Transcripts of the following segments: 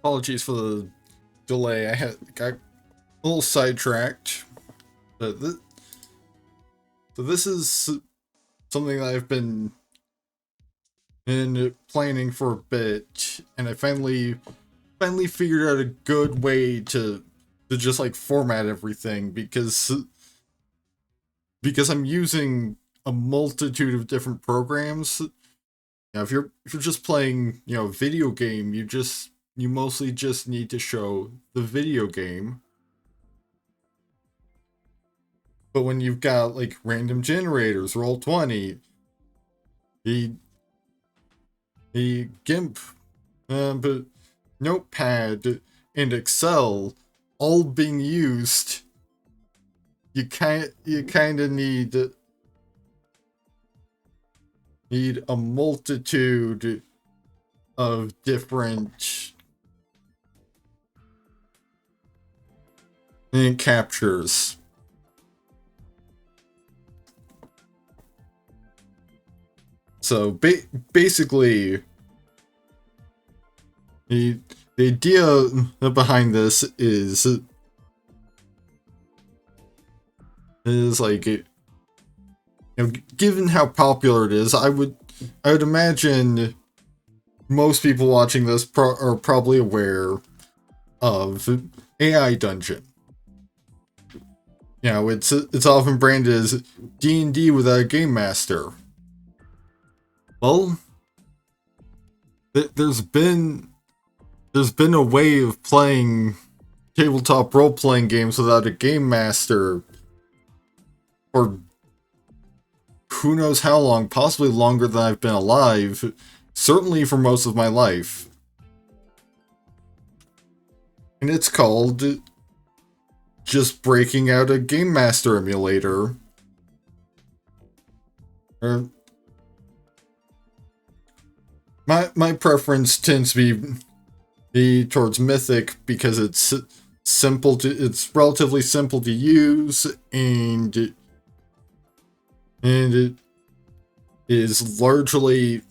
Apologies for the delay. I got a little sidetracked, but this is something that I've been planning for a bit, and I finally figured out a good way to just like format everything because I'm using a multitude of different programs. Now, if you're just playing, a video game, you mostly just need to show the video game. But when you've got like random generators, Roll20, the GIMP, but Notepad and Excel all being used, you kind of need a multitude of different captures. So basically, the idea behind this is like, given how popular it is, I would imagine most people watching this are probably aware of AI Dungeon. It's often branded as D&D without a game master. Well, there's been a way of playing tabletop role-playing games without a game master for who knows how long, possibly longer than I've been alive, certainly for most of my life. And it's called just breaking out a Game Master emulator. My preference tends to be towards Mythic because it's relatively simple to use, and it is largely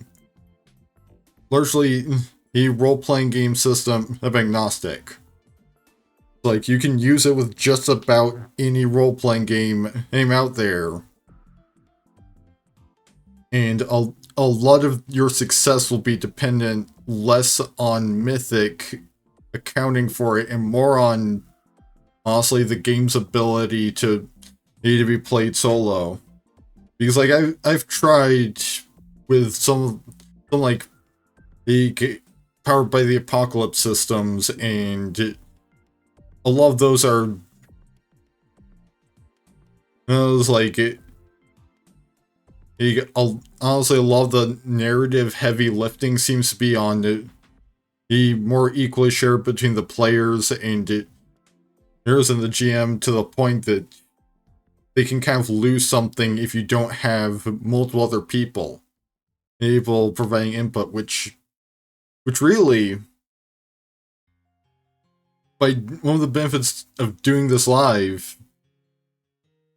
a role-playing game system of agnostic. Like, you can use it with just about any role-playing game out there, and a lot of your success will be dependent less on Mythic accounting for it and more on, honestly, the game's ability to be played solo. Because like I've tried with some like the Powered by the Apocalypse systems, and a lot of those are honestly, a lot of the narrative heavy lifting seems to be on the more equally shared between the players and players and the GM, to the point that they can kind of lose something if you don't have multiple other people providing input, which really, one of the benefits of doing this live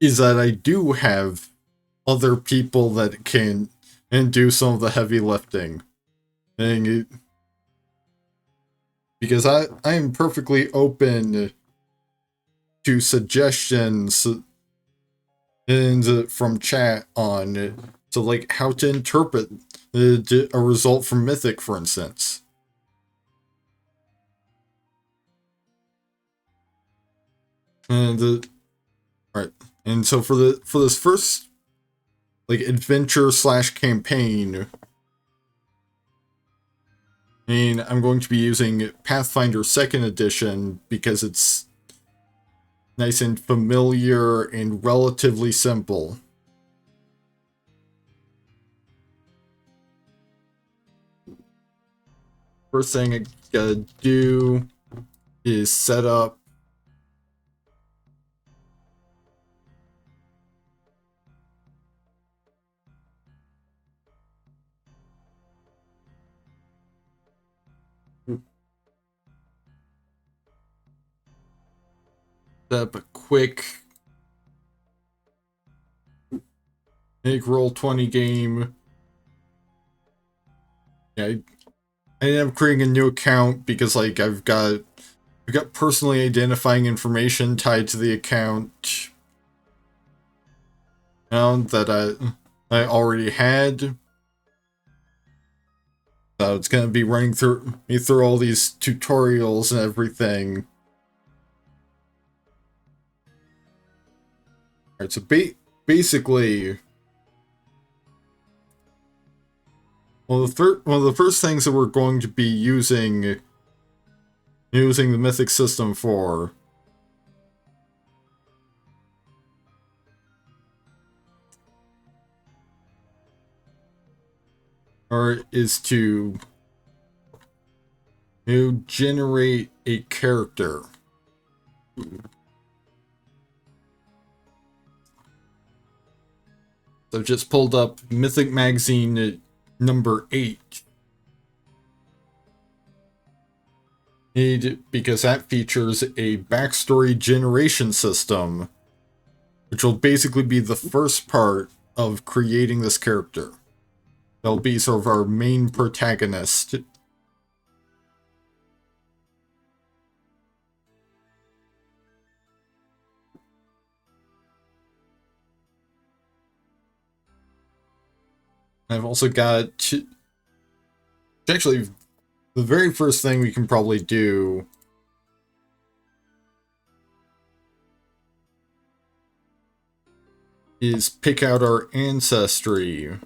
is that I do have other people that can do some of the heavy lifting. Because I am perfectly open to suggestions from chat on like how to interpret a result from Mythic, for instance. And alright, and so for this first like adventure / campaign, and I'm going to be using Pathfinder 2nd Edition because it's nice and familiar and relatively simple. First thing I gotta do is set up a quick make Roll20 game. Yeah, I ended up creating a new account because like I've got personally identifying information tied to the account that I already had. So it's gonna be running me through all these tutorials and everything. Alright, so basically, one of the first things that we're going to be using the mythic system for is to generate a character. So I've just pulled up Mythic Magazine number 8. Because that features a backstory generation system, which will basically be the first part of creating this character. They'll be sort of our main protagonist. I've also got... Actually, the very first thing we can probably do is pick out our ancestry.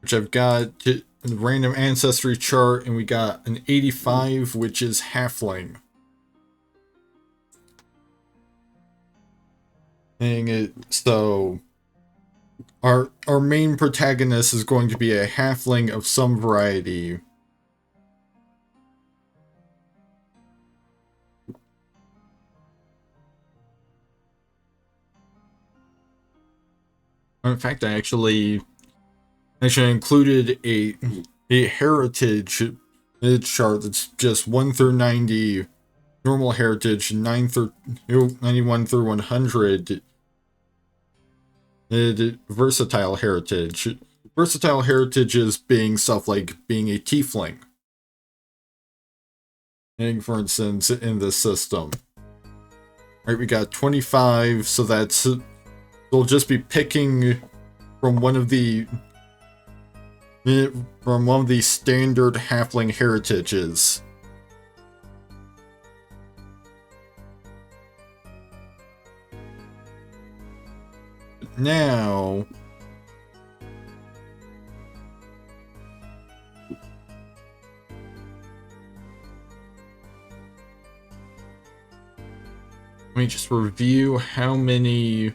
Which I've got the random ancestry chart, and we got an 85, which is halfling. So our main protagonist is going to be a halfling of some variety. In fact, I actually included a heritage chart that's just 1 through 90 normal heritage, 91 through 100 versatile heritage. Versatile heritage is being stuff like being a tiefling. And for instance, in this system. Alright, we got 25, so that's... We'll just be picking from one of the standard halfling heritages. Now... Let me just review how many...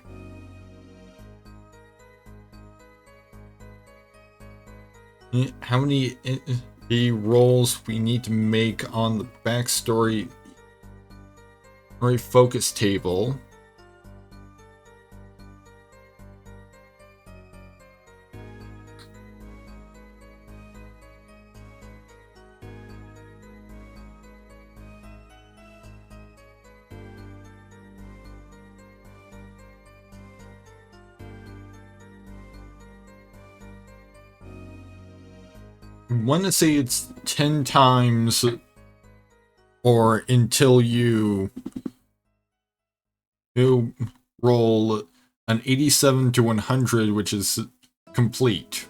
roles we need to make on the backstory or a focus table. I want to say it's 10 times or until you roll an 87 to 100, which is complete.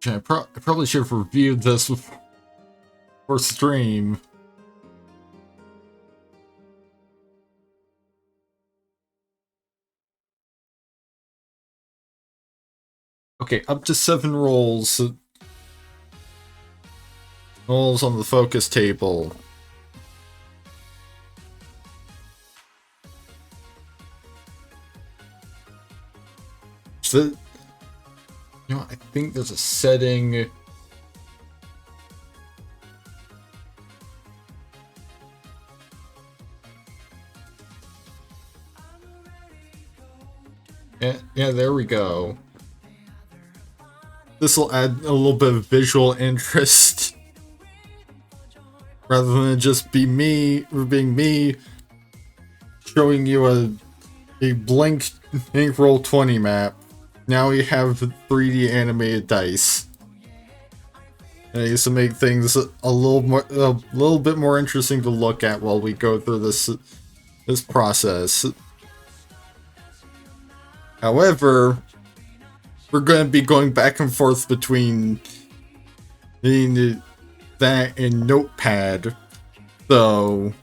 I probably should have reviewed this for stream. Okay, up to 7 rolls. Rolls on the focus table. So, you know, I think there's a setting. Yeah, there we go. This will add a little bit of visual interest. Rather than just being me, showing you a blank ink roll 20 map. Now we have 3D animated dice. And it used to make things a little bit more interesting to look at while we go through this process. However, we're going to be going back and forth between that and Notepad, so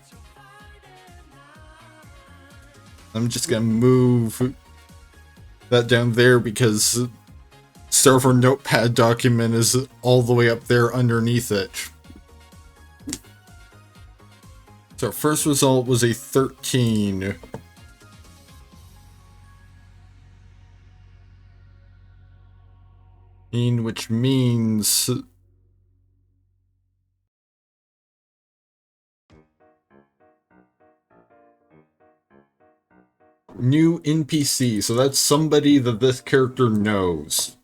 I'm just going to move that down there because server Notepad document is all the way up there underneath it. So our first result was a 13. Which means new NPC, so that's somebody that this character knows.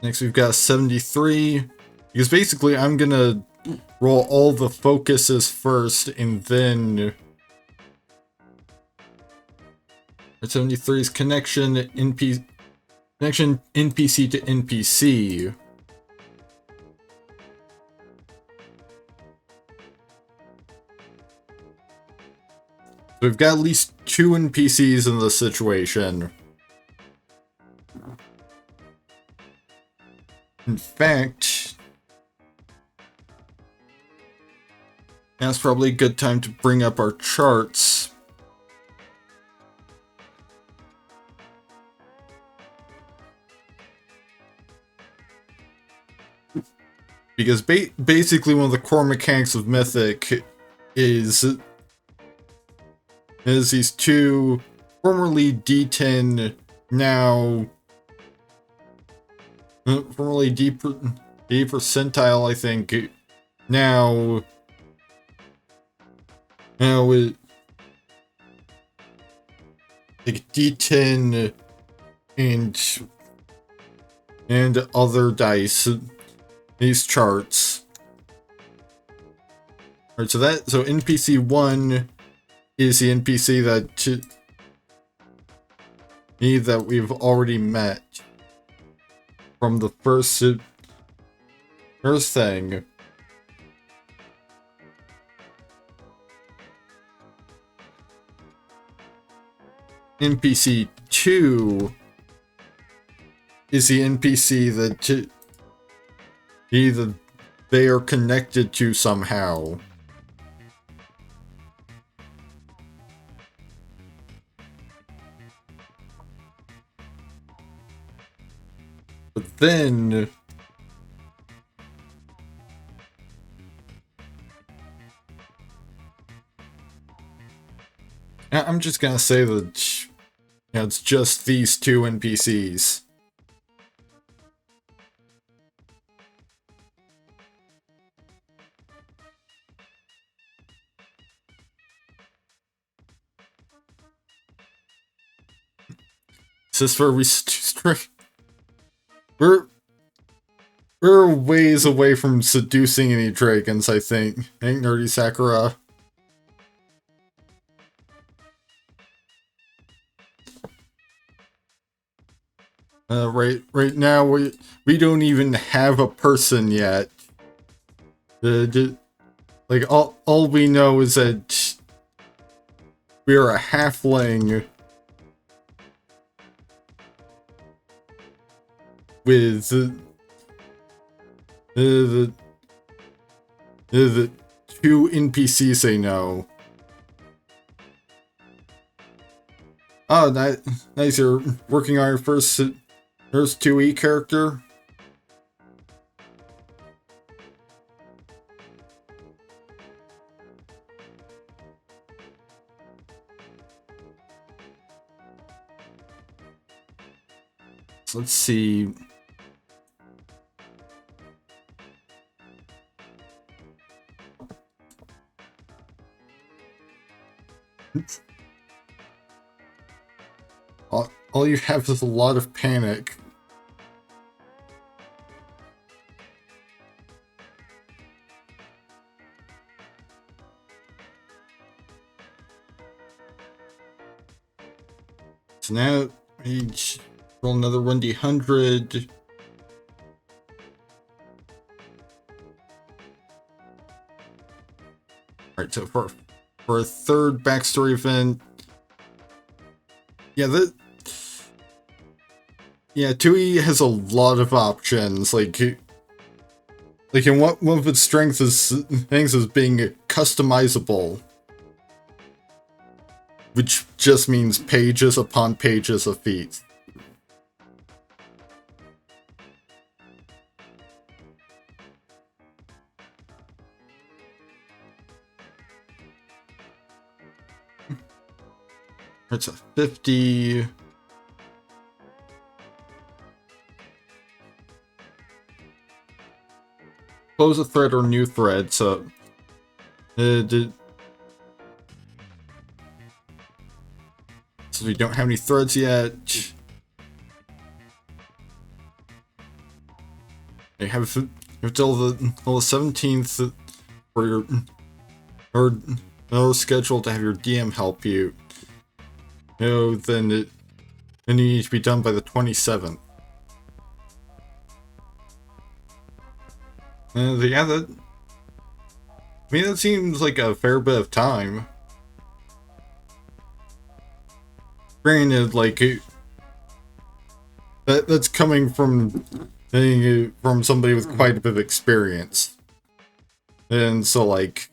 Next we've got 73, because basically I'm gonna roll all the focuses first and then 73's connection NPC to NPC. So we've got at least 2 NPCs in this situation. In fact, that's probably a good time to bring up our charts. Because basically one of the core mechanics of Mythic is these 2 formerly D10, now formerly D percentile, I think, now with like D10 and other dice, these charts. Alright, so NPC 1 is the NPC that we've already met from the first thing. NPC 2 is the NPC that either they are connected to somehow. But then I'm just gonna say that it's just these 2 NPCs. Is this where we we're ways away from seducing any dragons, I think. Ain't Nerdy Sakura? Right now we don't even have a person yet. Like all we know is that we are a halfling with the 2 NPCs they know. Oh, nice! You're working on your first 2E character. So let's see. All you have is a lot of panic. So now I roll another 1d100. Alright, so for a third backstory event, Tui has a lot of options. Like in one of its strengths is being customizable, which just means pages upon pages of feats. It's a 50. Close a thread or new thread, so so we don't have any threads yet. I have until the 17th for your or schedule to have your DM help you. Then you need to be done by the 27th. That seems like a fair bit of time. Granted, like that's coming from somebody with quite a bit of experience, and so like,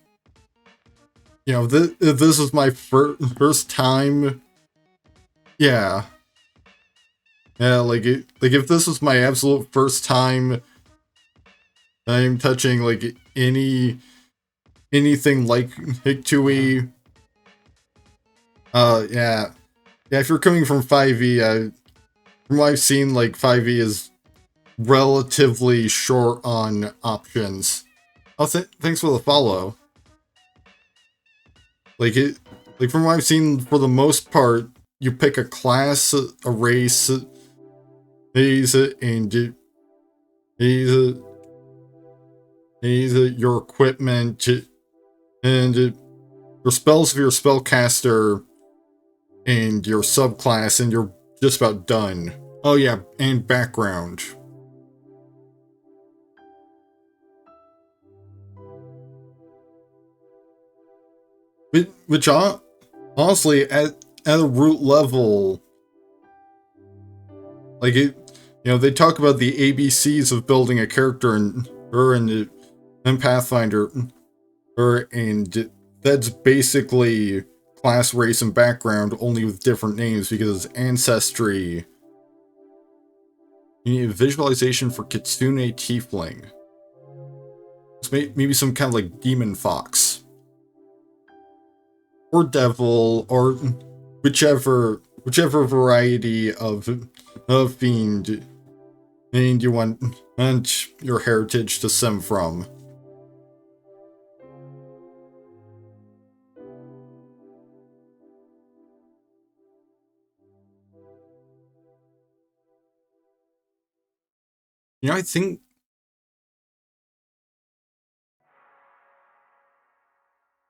if this is my first time, like if this was my absolute first time I'm touching like anything like Tui. If you're coming from 5e, from what I've seen, like 5e is relatively short on options. Oh, thanks for the follow. Like from what I've seen, for the most part, you pick a class, a race, and your equipment, and your spells of your spellcaster, and your subclass, and you're just about done. Oh yeah, and background. Which honestly, at a root level, like they talk about the ABCs of building a character in Pathfinder, and that's basically class, race, and background, only with different names because it's ancestry. You need a visualization for Kitsune Tiefling. It's maybe some kind of like demon fox. Or devil, or whichever variety of fiend you want your heritage to stem from. I think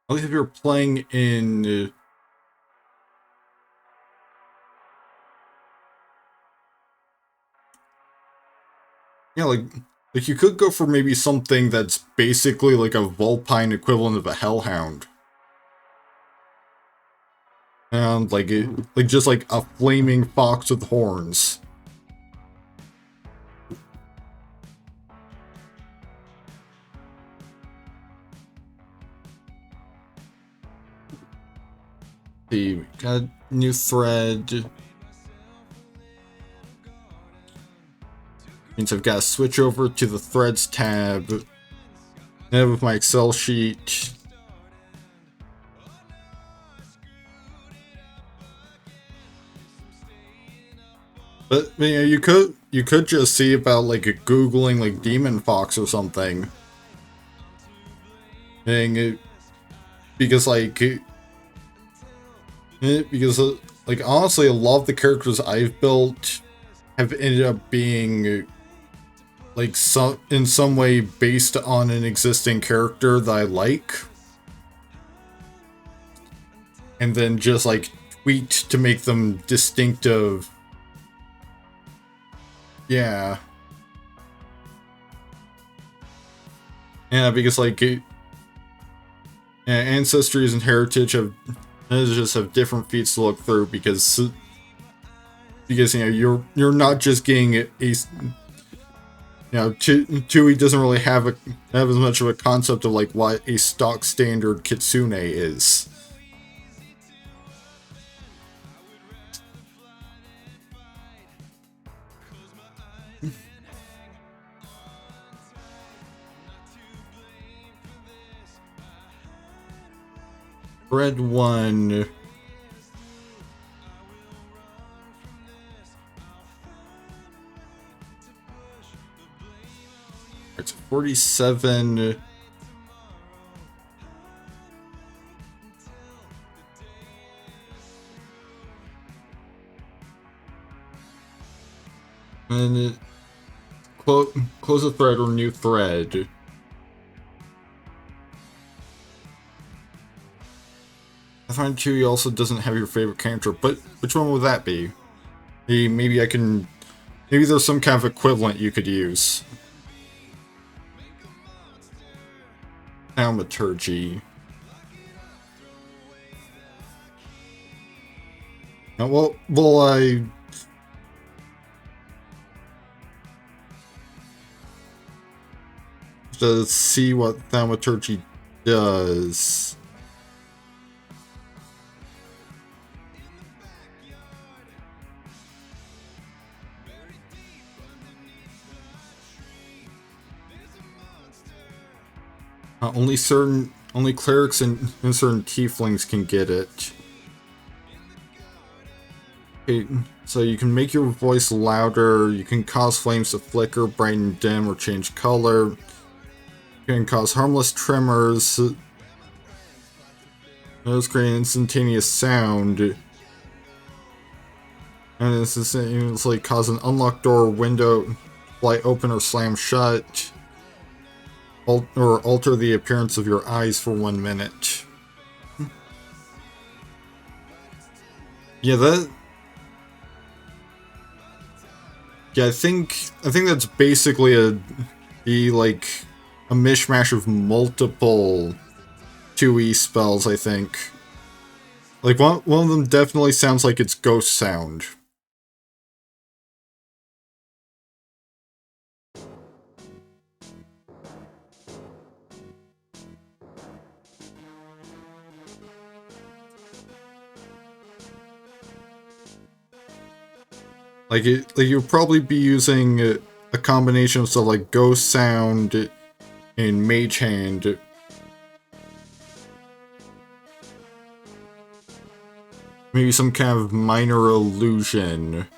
at least if you're playing in like you could go for maybe something that's basically like a Vulpine equivalent of a Hellhound. And like just like a flaming fox with horns. See, we got a new thread. Means I've got to switch over to the threads tab. And with my Excel sheet. But you could you could just see about like googling like demon fox or something, and because like like honestly, a lot of the characters I've built have ended up being like in some way based on an existing character that I like, and then just like tweaked to make them distinctive. Yeah. Yeah, because like ancestries and heritage just have different feats to look through because you know you're not just getting a you know, Tui doesn't really have as much of a concept of like what a stock standard kitsune is. Red one. It's 47. And close a thread or new thread. I find Chewie also doesn't have your favorite character, but which one would that be? Maybe there's some kind of equivalent you could use. Thaumaturgy. Well, I... to see what thaumaturgy does. Only clerics and certain tieflings can get it. Okay, so you can make your voice louder, you can cause flames to flicker, brighten, dim, or change color. You can cause harmless tremors. Those create instantaneous sound. And it's like cause an unlocked door or window fly open or slam shut. Or alter the appearance of your eyes for 1 minute. Yeah, I think that's basically a mishmash of multiple 2E spells, I think. Like one of them definitely sounds like it's ghost sound. Like you'll probably be using a combination of stuff like ghost sound and mage hand. Maybe some kind of minor illusion.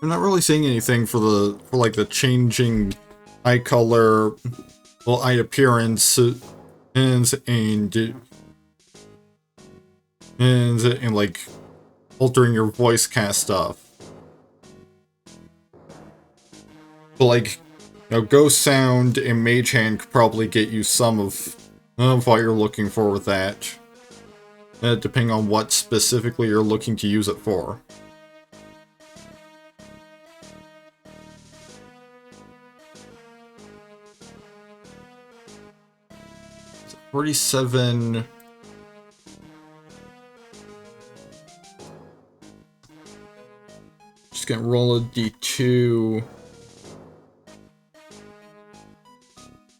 I'm not really seeing anything for like the changing eye color, well, eye appearance, and like altering your voice cast stuff. But like, you know, ghost sound and mage hand could probably get you some of what you're looking for with that, depending on what specifically you're looking to use it for. 47. Just gonna roll a d2.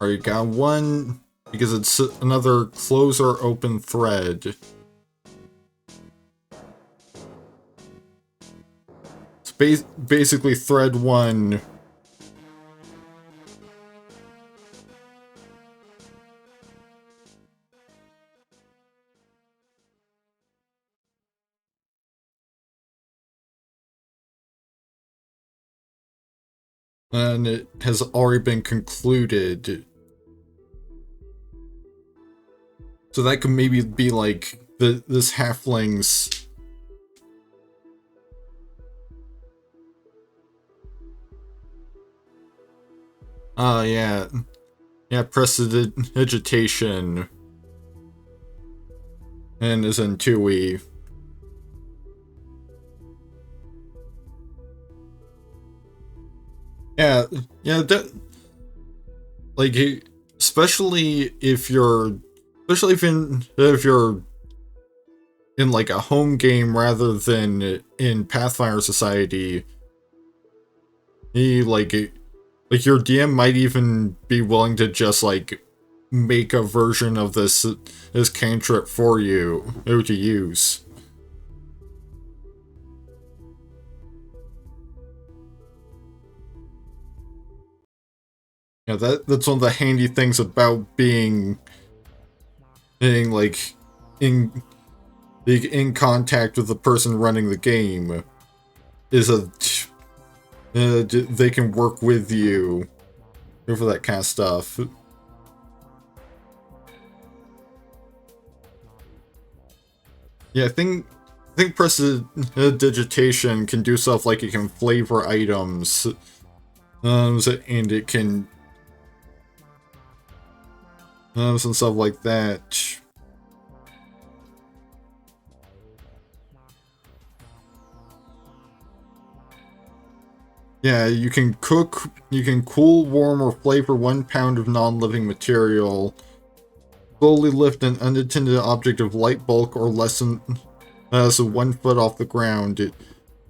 Alright, got one because it's another close or open thread. It's basically thread 1. and it has already been concluded. So that could maybe be like this halfling's. Yeah. Yeah, prestidigitation. And is in 2E. Yeah, yeah, like, especially if you're in like a home game rather than in Pathfinder Society, like your DM might even be willing to just like make a version of this cantrip for you to use. Yeah, that's one of the handy things about being like in in contact with the person running the game, is they can work with you for that kind of stuff. Yeah, I think prestidigitation can do stuff like it can flavor items, and it can and stuff like that. Yeah, you can cool, warm, or flavor 1 pound of non-living material. Slowly lift an unattended object of light bulk or less than 1 foot off the ground.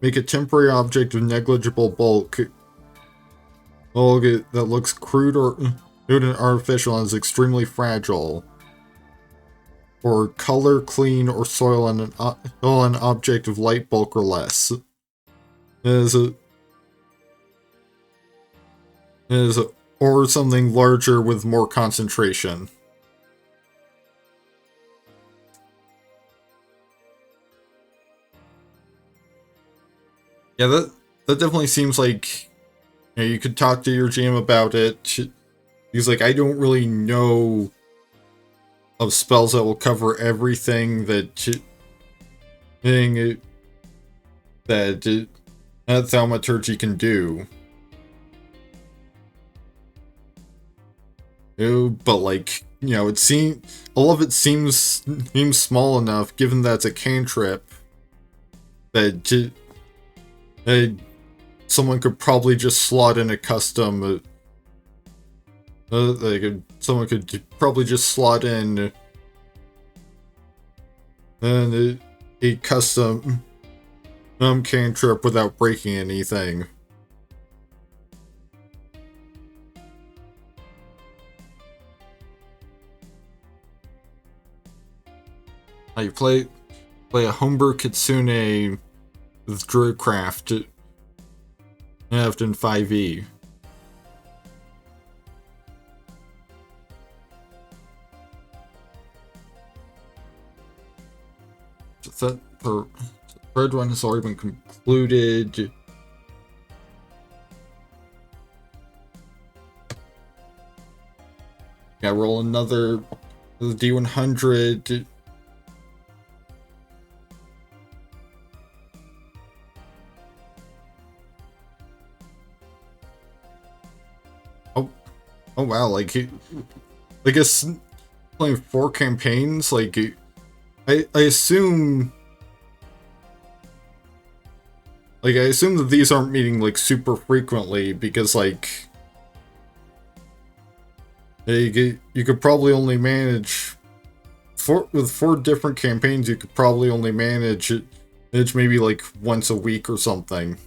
Make a temporary object of negligible bulk. That looks crude and artificial and is extremely fragile. Or color, clean, or soil an object of light bulk or less. Or something larger with more concentration. Yeah, that definitely seems like, you know, you could talk to your GM about it. He's like, I don't really know of spells that will cover everything that thaumaturgy can do. But like, you know, all of it seems small enough, given that it's a cantrip, that someone could probably just slot in a custom. Someone could probably just slot in a custom cantrip without breaking anything. You play a homebrew kitsune with Druidcraft halved in 5e. The third one has already been concluded. Yeah, roll another D100. Oh wow, like I guess playing 4 campaigns, like I assume that these aren't meeting like super frequently, because like you could probably only manage with 4 different campaigns, you could probably only manage maybe like once a week or something.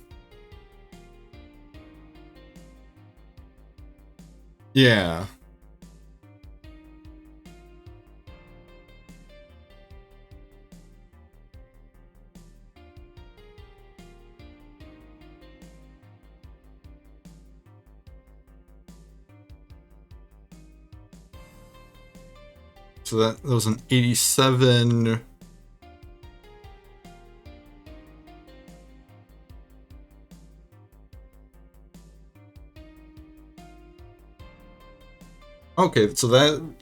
Yeah. So that was an 87. Okay, so that...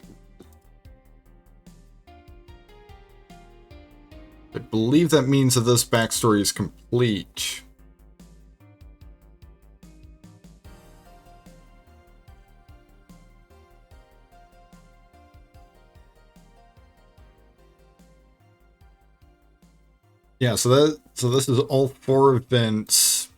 I believe that means that this backstory is complete. Yeah, so this is all 4 events.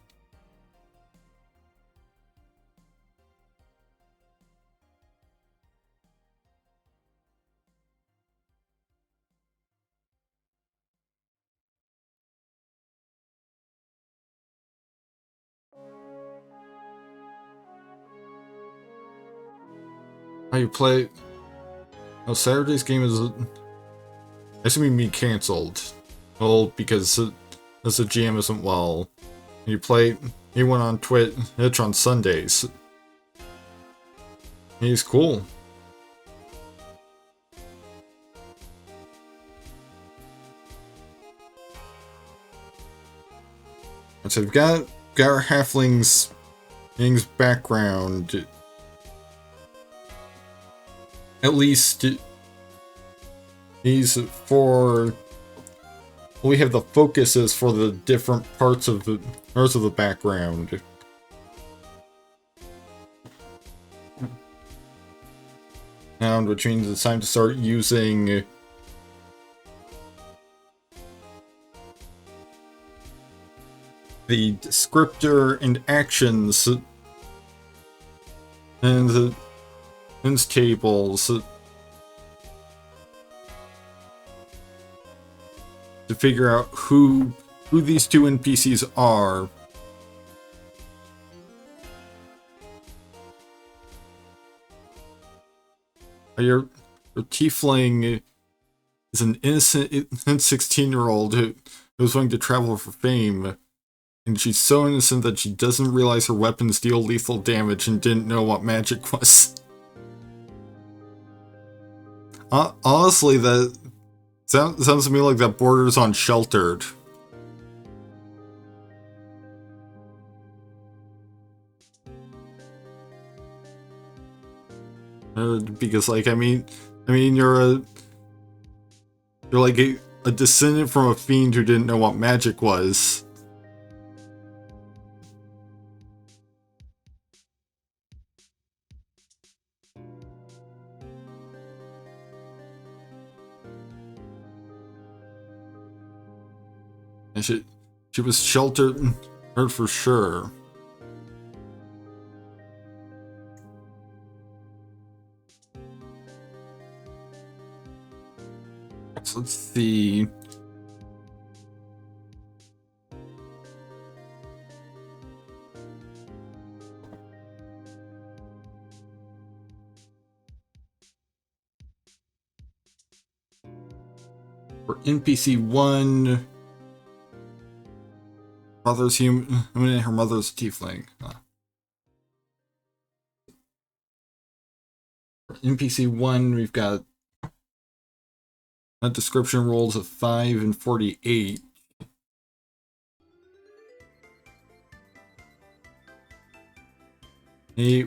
How you play? Oh, Saturday's game is assuming me canceled. Well, because the GM isn't well. You play anyone on Twitch on Sundays. He's cool. And so we've got our halfling's background. At least these 4. We have the focuses for the different parts of the background. And which means it's time to start using the descriptor and actions and the tables to figure out who these 2 NPCs are. Your tiefling is an innocent 16-year-old who was willing to travel for fame, and she's so innocent that she doesn't realize her weapons deal lethal damage and didn't know what magic was. Honestly, that sounds to me like that borders on Sheltered. Because, like, I mean, you're like a descendant from a fiend who didn't know what magic was. And she was sheltered for sure. So let's see. For NPC 1, mother's human, her mother's tiefling. For NPC 1, we've got description rolls of 5 and 48.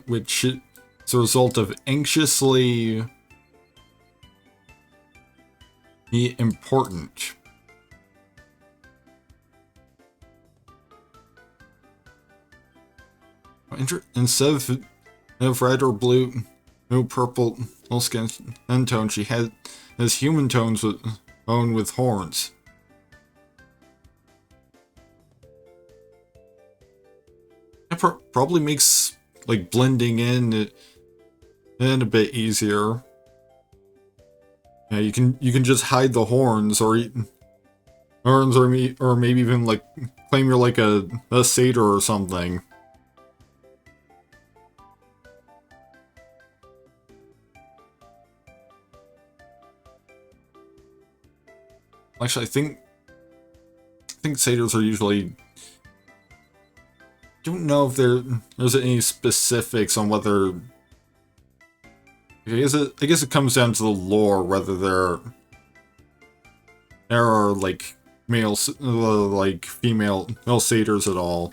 Which is a result of anxiously important. Instead of red or blue, no purple, no skin tone, she has human tones with horns. That probably makes like blending in a bit easier. Yeah, you can just hide the horns, or maybe even like claim you're like a satyr or something. Actually, I think satyrs are usually. Don't know if there's any specifics on whether. I guess it comes down to the lore whether there are like female satyrs at all.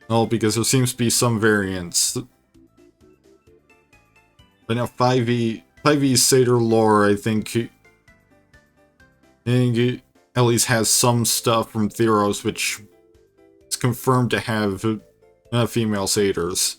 Well, because there seems to be some variance. But now 5e Satyr lore, I think it at least has some stuff from Theros, which is confirmed to have female satyrs.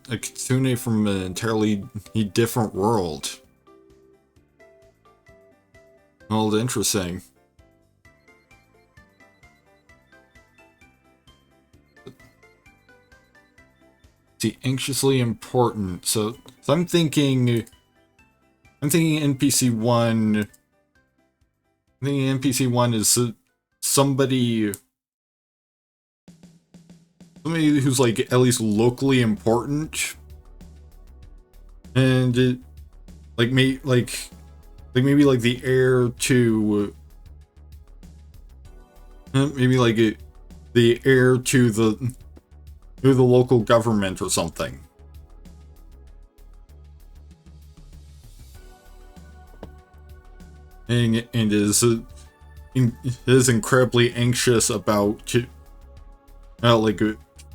A kitsune from an entirely different world. Well, interesting. See, anxiously important. So I'm thinking NPC 1. I think NPC 1 is somebody who's like at least locally important, and maybe the heir to the heir to the local government or something. And is incredibly anxious about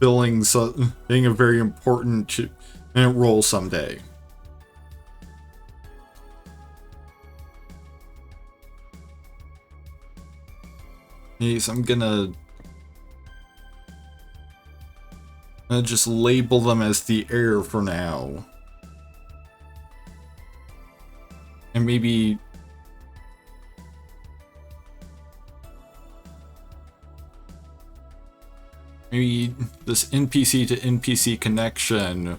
filling being a very important role someday. Yes, I'm gonna just label them as the heir for now. And maybe this NPC to NPC connection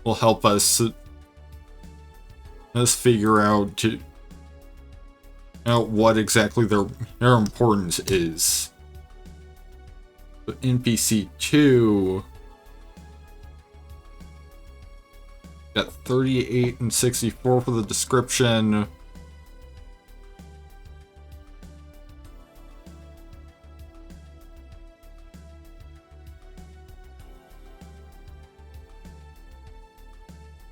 will help us figure out what exactly their importance is. But NPC 2 got 38 and 64 for the description.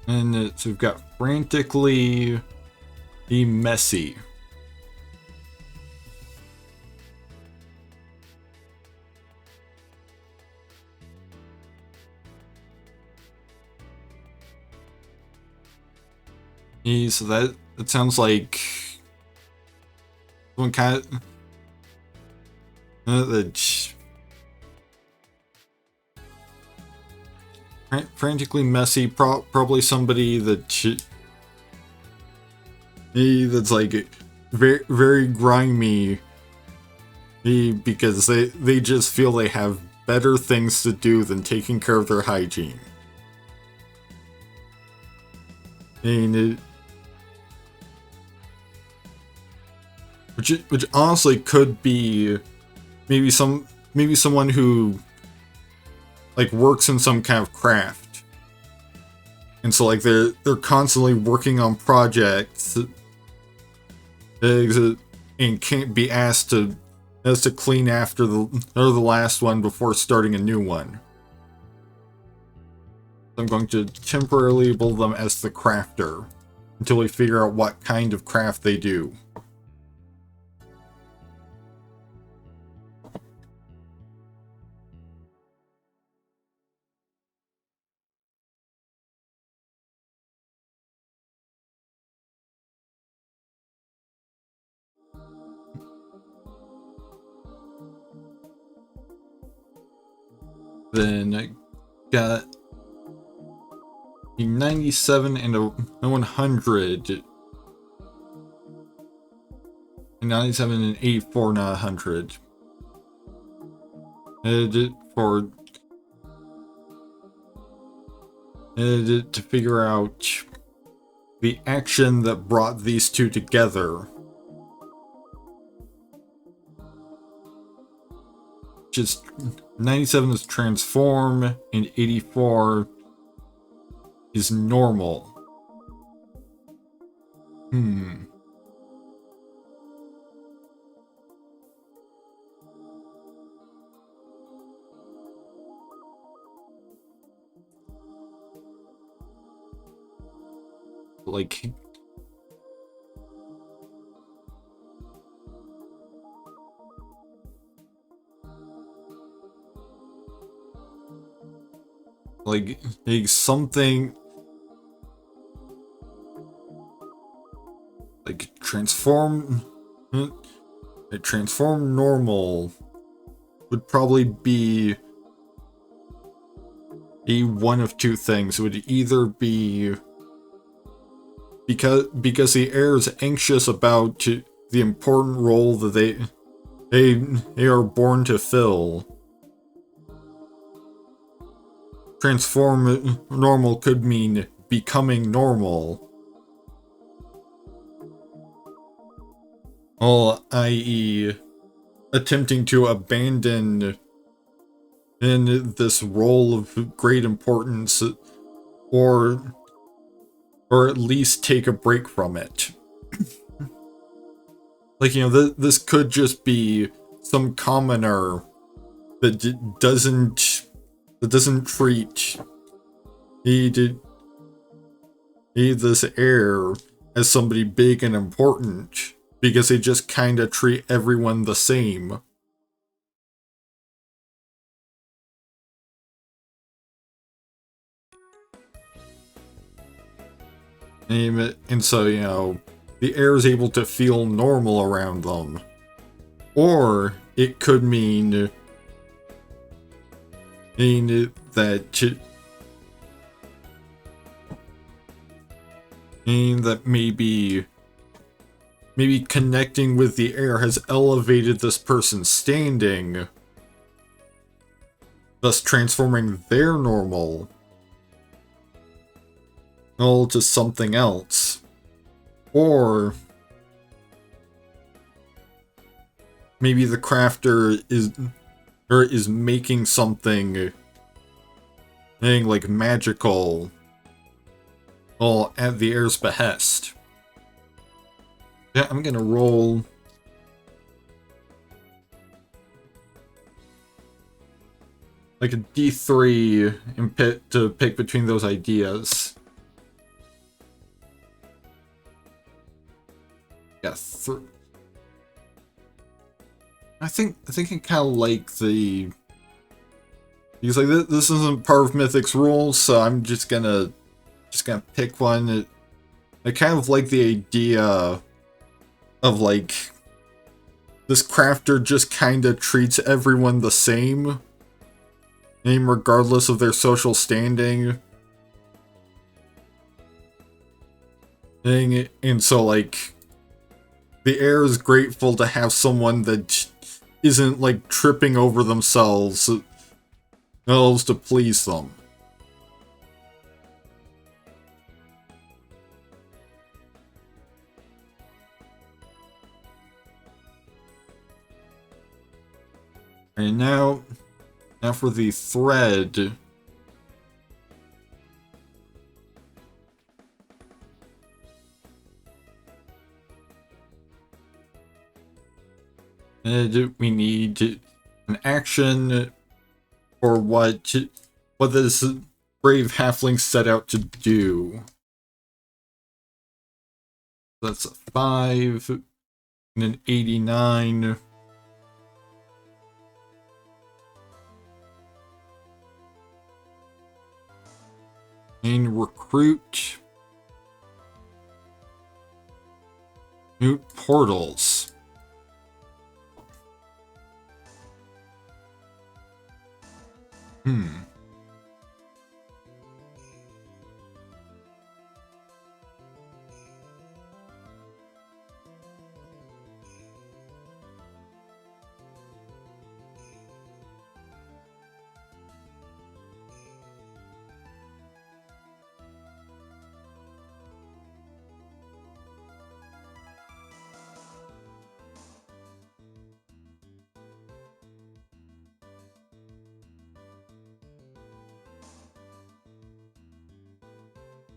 And so we've got frantically messy. So that sounds like one kind of frantically messy. Probably somebody that's like very very grimy, because they just feel they have better things to do than taking care of their hygiene. And which honestly could be maybe someone who like works in some kind of craft, and so like they're constantly working on projects and can't be asked to clean after the last one before starting a new one. I'm going to temporarily label them as the crafter until we figure out what kind of craft they do. Then I got a 97 and a 100. A 97 and 84, not 100. Edit to figure out the action that brought these two together. Just 97 is transform and 84 is normal. like something like transform normal would probably be one of two things. It would either be because the heir is anxious about the important role that they are born to fill. Transform normal could mean becoming normal. Well, i.e., attempting to abandon in this role of great importance, or at least take a break from it. Like, you know, this could just be some commoner that doesn't treat this heir as somebody big and important, because they just kinda treat everyone the same. And so, you know, the heir is able to feel normal around them. Or it could mean that maybe connecting with the heir has elevated this person's standing, thus transforming their normal to something else. Or maybe the crafter is making something like magical at the heir's behest. Yeah, I'm gonna roll like a D3 and pick between those ideas. Yeah, I think I kind of like the, because like this isn't part of Mythic's rules, so I'm just gonna pick one. I kind of like the idea of like this crafter just kind of treats everyone the same, regardless of their social standing. And so like the heir is grateful to have someone that isn't like tripping over themselves to please them. And now for the thread. And we need an action for what this brave halfling set out to do. That's a 5 and an 89. And recruit new portals.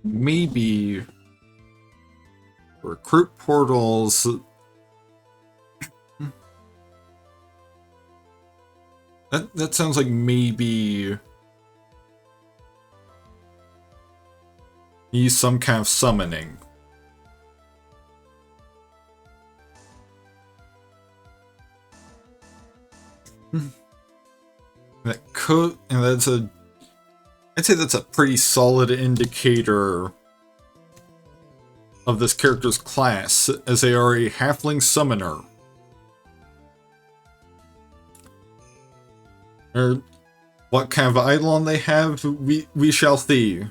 Maybe recruit portals. That sounds like maybe needs some kind of summoning. That could, and that's a, I'd say that's a pretty solid indicator of this character's class, as they are a halfling summoner. Or what kind of eidolon they have, we shall see.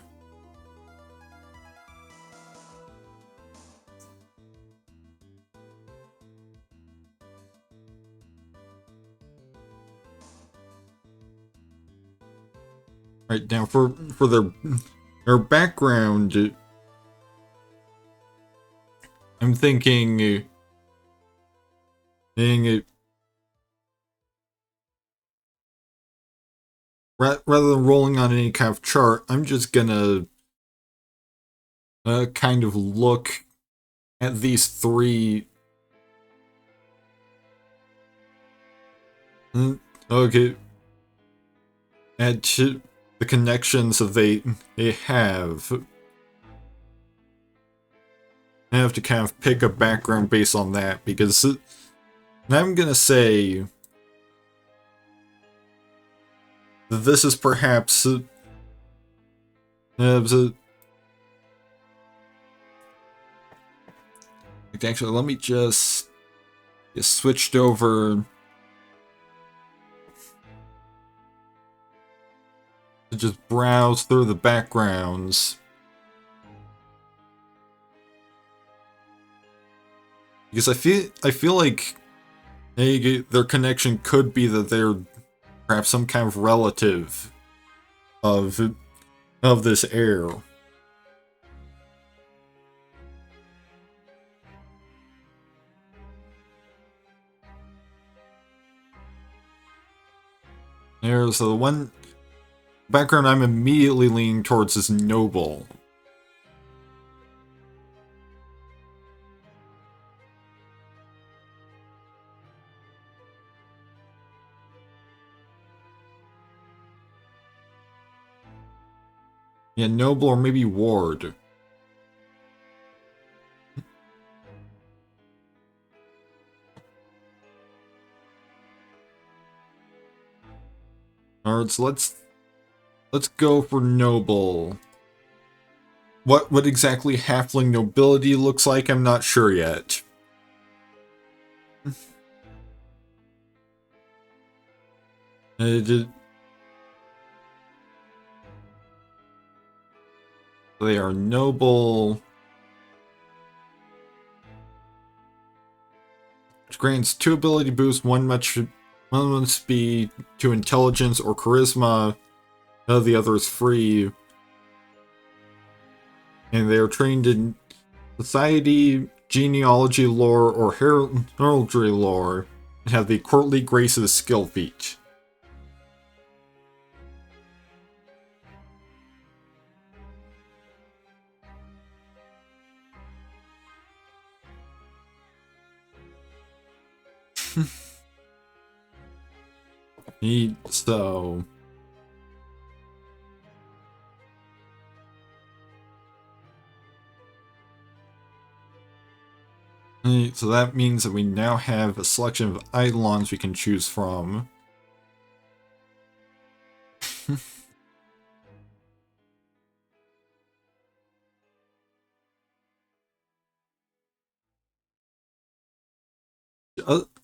Right now, for their background, I'm thinking, rather than rolling on any kind of chart, I'm just gonna kind of look at these three. Okay. At the connections that they have. I have to kind of pick a background based on that, because I'm gonna say that this is perhaps actually, let me just get switched over to just browse through the backgrounds. Because I feel like their connection could be that they're perhaps some kind of relative of this heir. There's the one background I'm immediately leaning towards is noble. Yeah, noble or maybe ward. Alright, so let's go for noble. What exactly halfling nobility looks like, I'm not sure yet. They are noble, which grants 2 ability boosts, one must be to intelligence or charisma, the other is free. And they are trained in society, genealogy lore, or heraldry lore, and have the courtly grace of the skill feat. So that means that we now have a selection of eidolons we can choose from.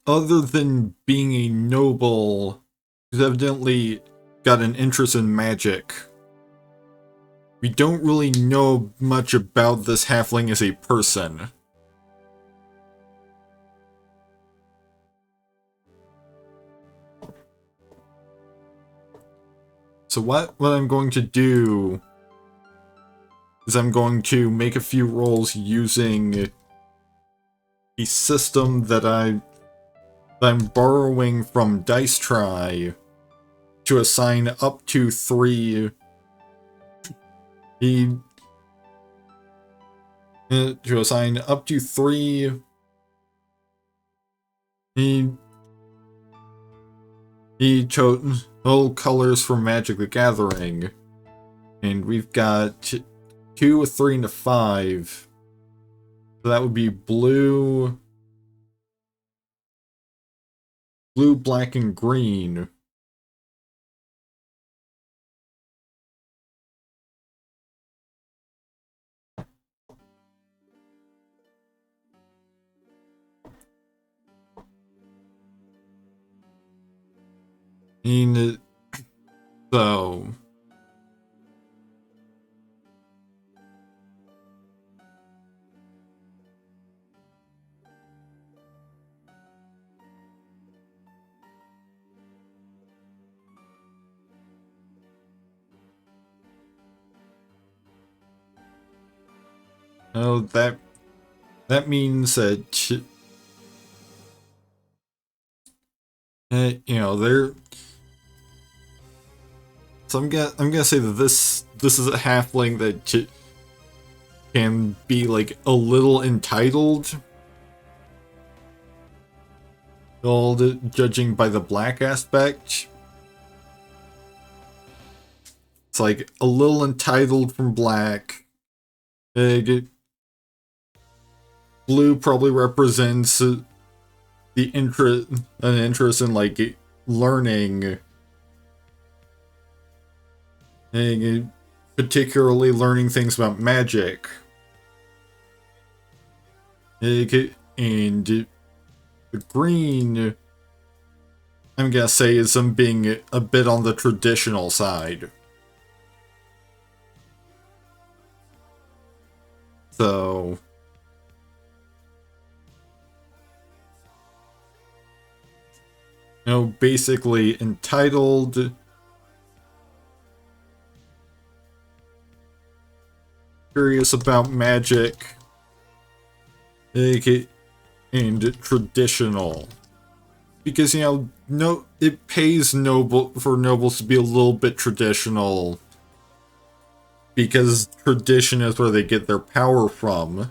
Other than being a noble, who's evidently got an interest in magic, we don't really know much about this halfling as a person. So what I'm going to do is I'm going to make a few rolls using a system that I'm borrowing from Dice Try to assign up to 3 to assign up to 3 he chose colors for Magic the Gathering, and we've got 2, a 3, and a 5. So that would be blue, black, and green. And so oh, that means that you know, they're. So I'm gonna say that this is a halfling that can be like a little entitled, all judging by the black aspect. It's like a little entitled from black. Blue probably represents the an interest in like learning, and particularly learning things about magic. And the green, I'm gonna say, is them being a bit on the traditional side. So you know, basically entitled, curious about magic, and traditional. Because, you know, no, it pays nobles to be a little bit traditional, because tradition is where they get their power from.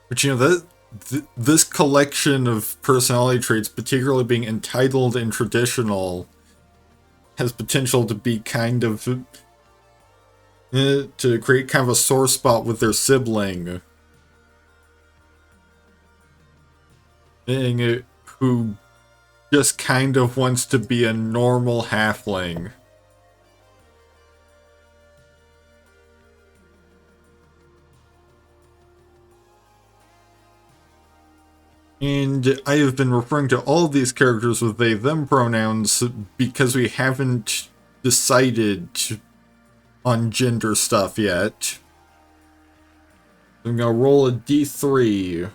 But, you know, this collection of personality traits, particularly being entitled and traditional, has potential to be kind of to create kind of a sore spot with their sibling, who just kind of wants to be a normal halfling. And I have been referring to all of these characters with they, them pronouns because we haven't decided on gender stuff yet. I'm gonna roll a d3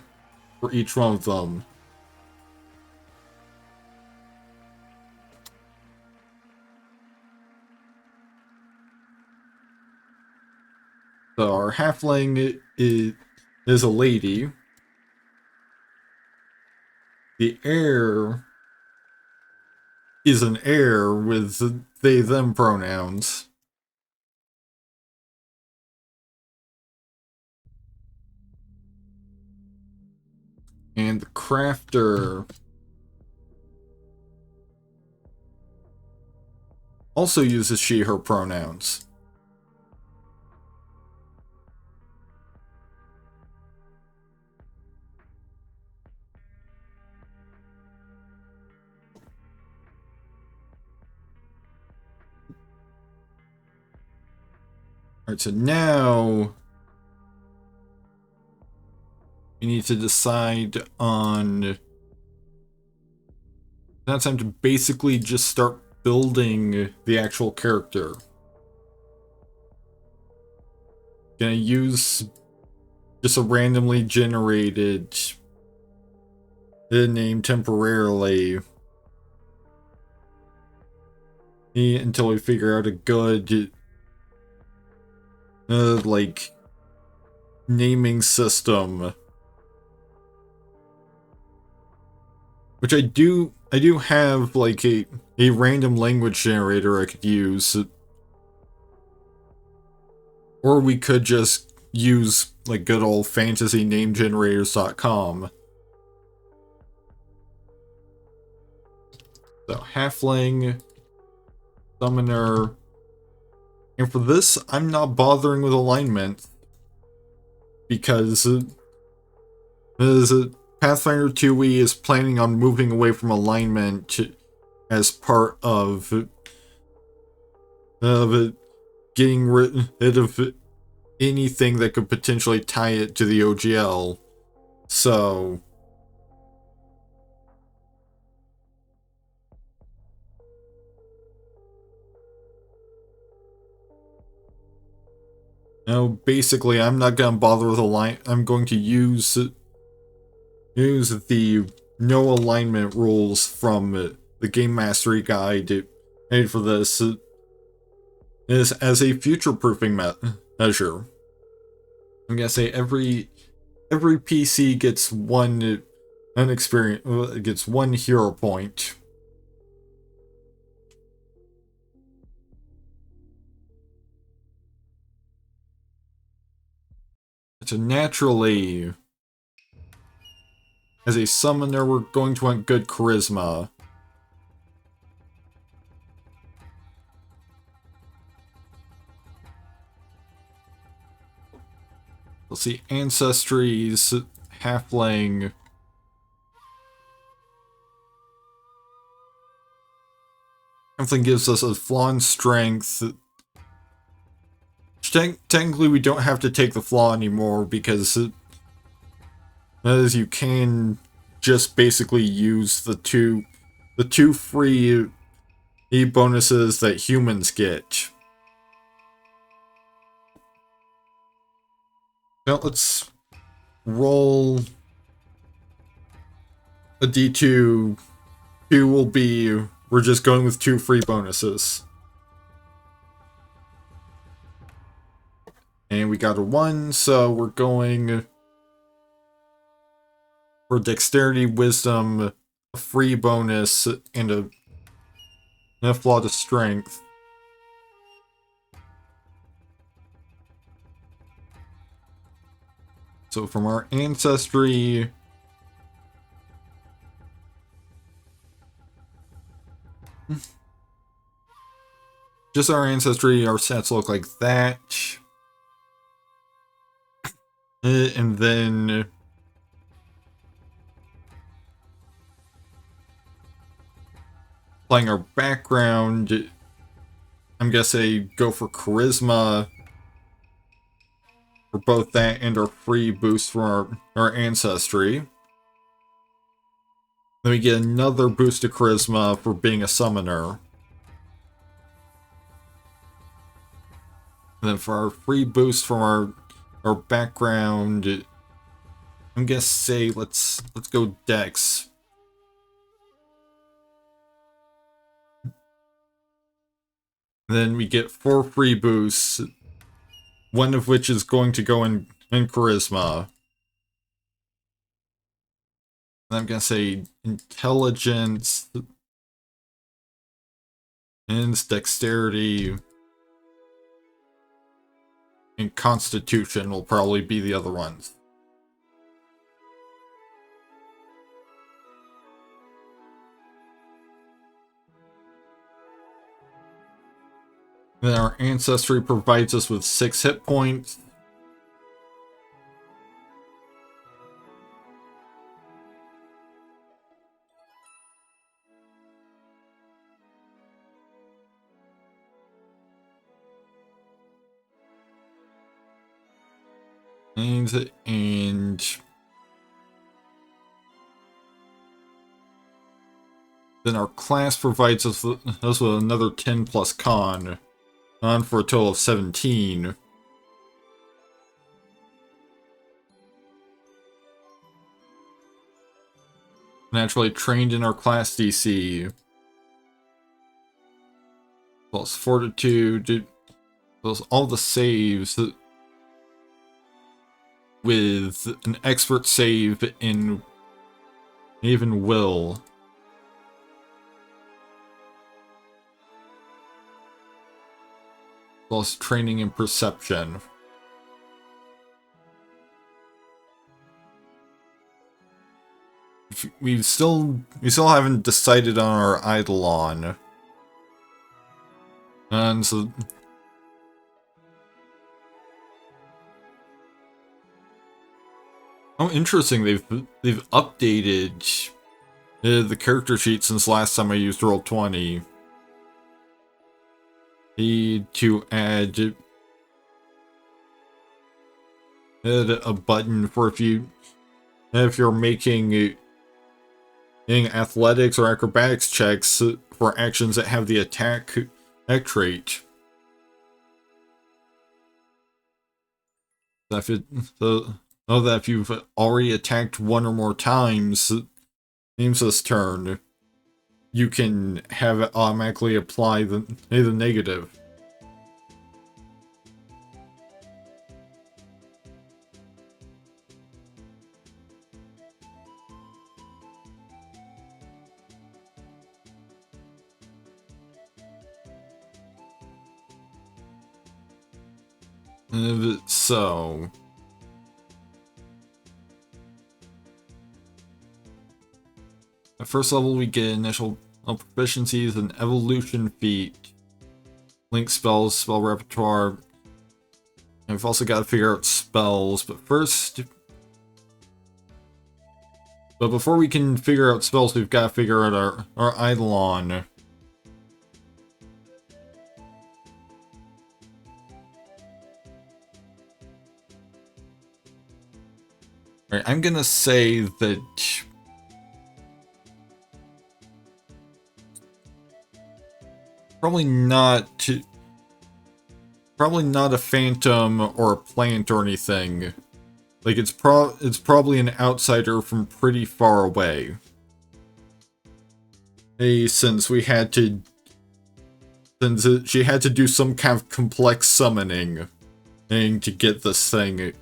for each one of them. So our halfling is a lady. The heir is an heir with they, them pronouns. And the crafter also uses she, her pronouns. Alright, so now we need to decide on. Now it's time to basically just start building the actual character. Gonna use just a randomly generated name temporarily until we figure out a good like naming system, which I do have like a random language generator I could use, or we could just use like good old fantasy namegenerators.com. So halfling, summoner, and for this, I'm not bothering with alignment because Pathfinder 2e is planning on moving away from alignment as part of getting rid of anything that could potentially tie it to the OGL. So basically, I'm not gonna bother with alignment. I'm going to use the no alignment rules from the Game Mastery Guide made for this as a future-proofing measure. I'm gonna say every PC gets one gets one hero point. So naturally, as a summoner, we're going to want good charisma. Let's see, ancestries, halfling. Halfling gives us a flaw in strength. Technically, we don't have to take the flaw anymore because as you can just basically use the two free bonuses that humans get. Now let's roll a d2. 2 will be, we're just going with 2 free bonuses. And we got a 1, so we're going for dexterity, wisdom, a free bonus, and a flaw to strength. So from our ancestry, just our ancestry, our stats look like that. And then playing our background, I'm gonna say go for charisma for both that and our free boost for our ancestry. Then we get another boost to charisma for being a summoner. And then for our free boost from our background, I'm gonna say let's go Dex. And then we get 4 free boosts, one of which is going to go in charisma. And I'm gonna say intelligence and dexterity and constitution will probably be the other ones. Then our ancestry provides us with 6 hit points. And then our class provides us with another 10 plus con. On for a total of 17. Naturally trained in our class DC. Plus fortitude. Plus all the saves. With an expert save in even will. Plus training and perception. we still haven't decided on our Eidolon. And so oh, interesting, they've updated the character sheet since last time I used Roll20. Need to add a button for if you're making athletics or acrobatics checks for actions that have the attack trait. That if you've already attacked one or more times, names this turn, you can have it automatically apply the negative. So at first level we get initial proficiencies and evolution feat, link spells, spell repertoire, and we've also got to figure out spells, but before we can figure out spells, we've got to figure out our Eidolon. Alright, I'm gonna say that probably not a phantom or a plant or anything. Like it's probably an outsider from pretty far away. Hey, since she had to do some kind of complex summoning and to get this thing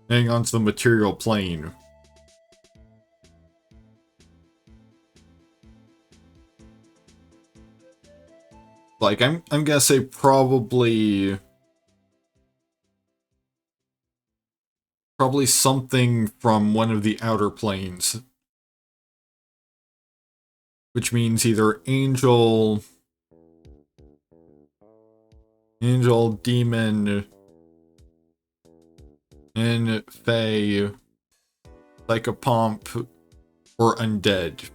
onto the material plane. Like I'm gonna say probably something from one of the outer planes. Which means either angel, demon, and fae, psychopomp, or undead.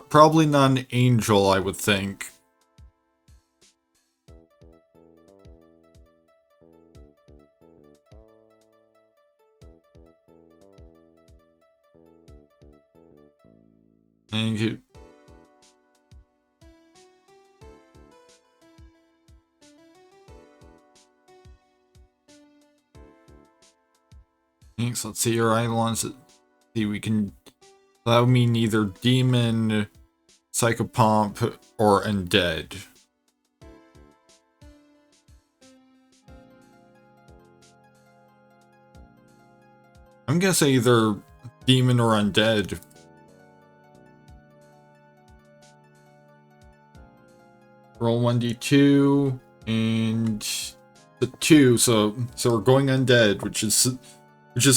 Probably not an angel, I would think. Thank you. Thanks. Let's see your Eidolons. See, we can. That would mean either demon, psychopomp, or undead. I'm gonna say either demon or undead. Roll 1d2 and the 2, so we're going undead, which is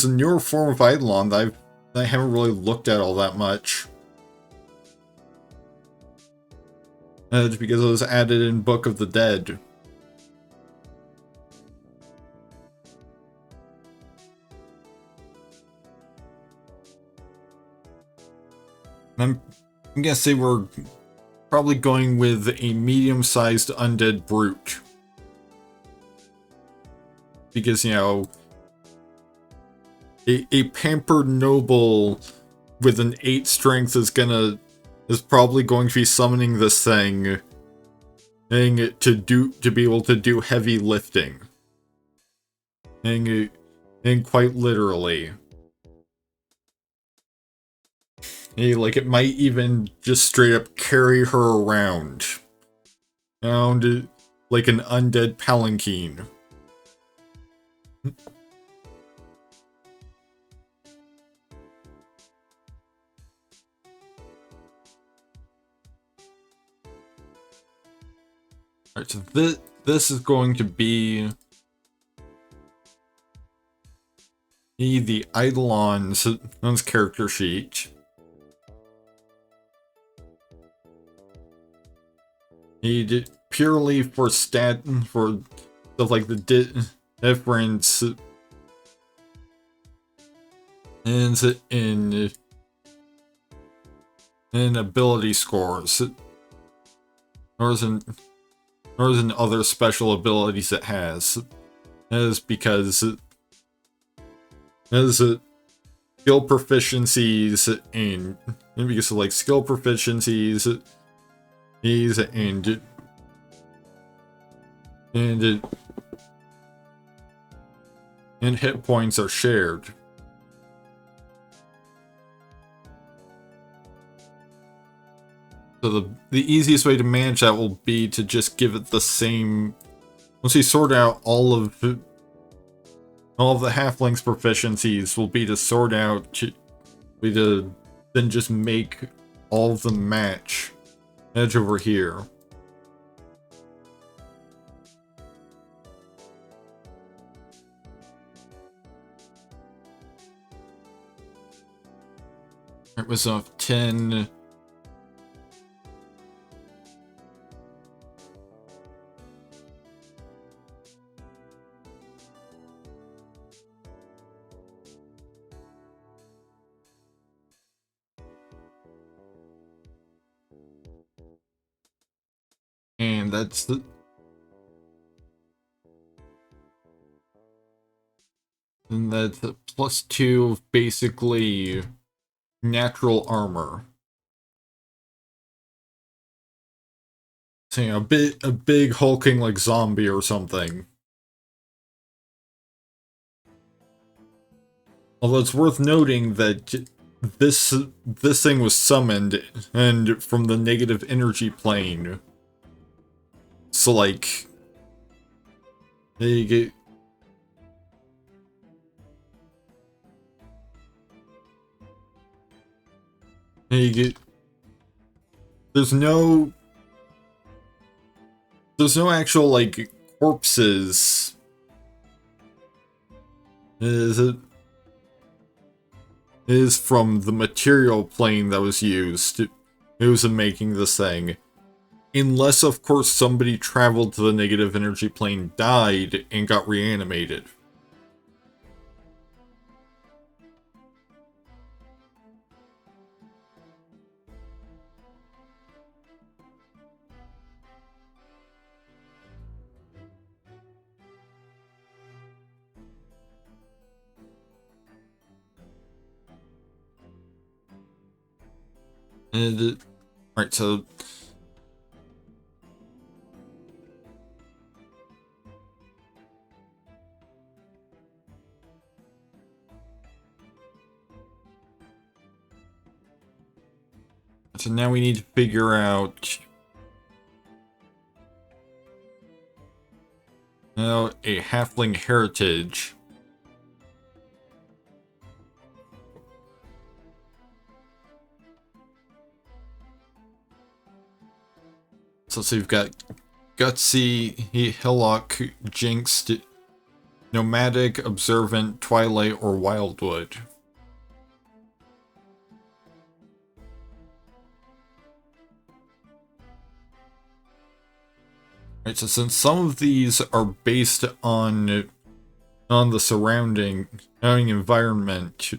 a newer form of Eidolon that I haven't really looked at all that much. Just because it was added in Book of the Dead. I'm gonna say we're probably going with a medium-sized undead brute. Because, you know, a pampered noble with an 8 strength is probably going to be summoning this thing to be able to do heavy lifting. And quite literally. Like, it might even just straight up carry her around. And like an undead palanquin. Alright, so this is going to be the Eidolon's character sheet. Need purely for for stuff like the difference in ability scores, or in other special abilities it has. That is because skill proficiencies and because of like skill proficiencies and hit points are shared. So the easiest way to manage that will be to just give it the same. Once you sort out all of the halfling's proficiencies, will be to sort out then just make all of them match. Edge over here. It was off 10. And that's the... And that's a +2 of basically natural armor. So, you know, a big hulking like zombie or something. Although it's worth noting that this thing was summoned and from the negative energy plane. So like you get there's no actual like corpses. It is from the material plane that was used. It was in making this thing. Unless, of course, somebody traveled to the negative energy plane, died, and got reanimated. And, right, so... So now we need to figure out now a halfling heritage. So you've got Gutsy, Hillock, Jinxed, Nomadic, Observant, Twilight, or Wildwood. Right, so since some of these are based on the surrounding environment,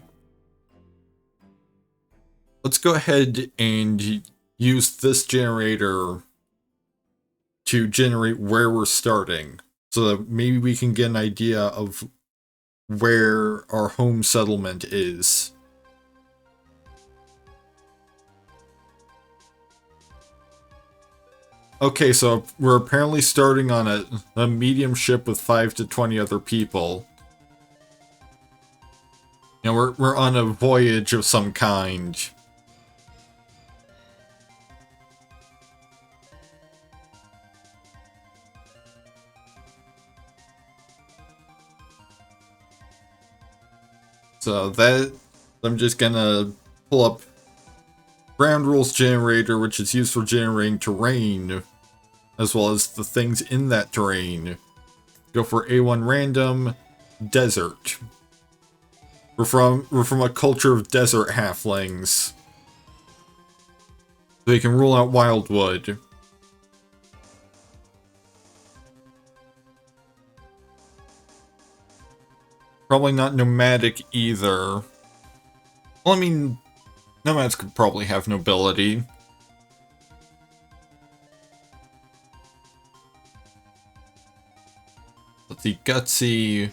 let's go ahead and use this generator to generate where we're starting, so that maybe we can get an idea of where our home settlement is. Okay, so we're apparently starting on a medium ship with 5 to 20 other people. You know, we're on a voyage of some kind. So I'm just gonna pull up ground rules generator, which is used for generating terrain, as well as the things in that terrain. Go for A1 random, desert. We're from a culture of desert halflings. So you can rule out wildwood. Probably not nomadic either. Well, I mean, nomads could probably have nobility. Let's see, gutsy.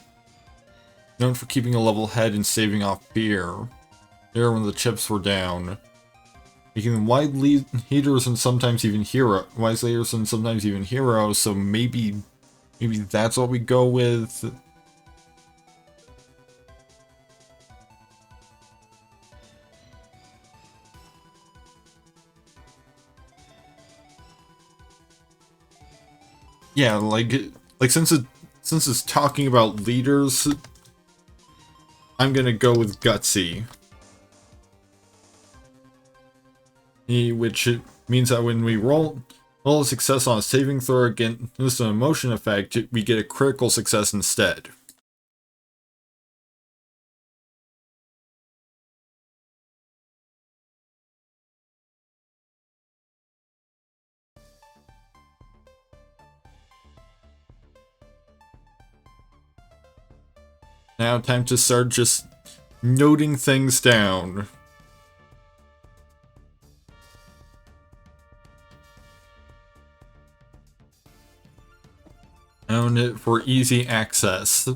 Known for keeping a level head and saving off fear. There when the chips were down. Making them wise leaders and sometimes even heroes, so maybe that's what we go with. Yeah, like since it's talking about leaders, I'm gonna go with gutsy. Which means that when we roll a success on a saving throw against an emotion effect, we get a critical success instead. Now time to start just noting things down. Own it for easy access.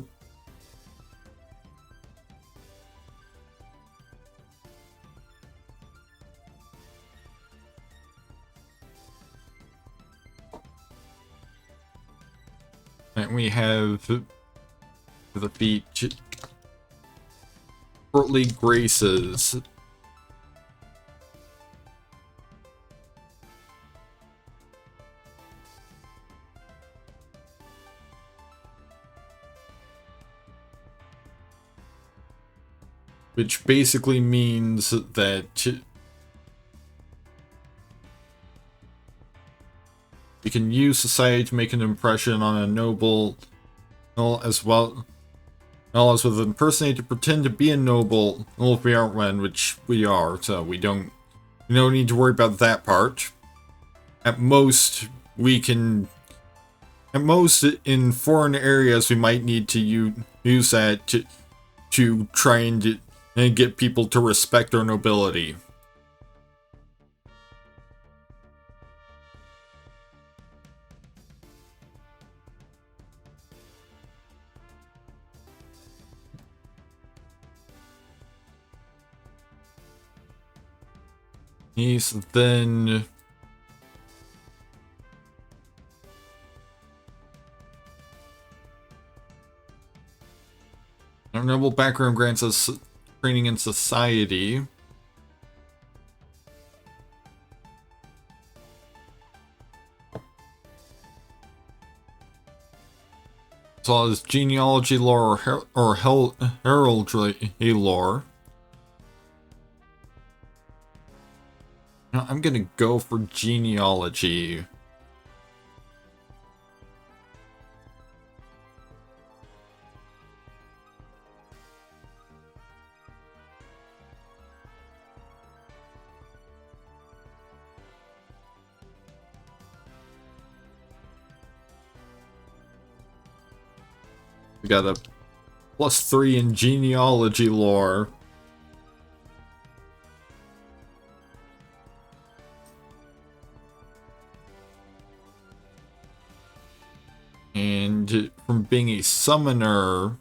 And we have the beach. Courtly graces. Which basically means that we can use society to make an impression on a noble, as well as with impersonate to pretend to be a noble, if we aren't one, which we are, so we don't need to worry about that part. At most, in foreign areas, we might need to use that to try and get people to respect our nobility. Yes, then our noble background grants us training in society. As well as genealogy lore or heraldry lore. I'm gonna go for genealogy. We got a +3 in genealogy lore. And from being a summoner,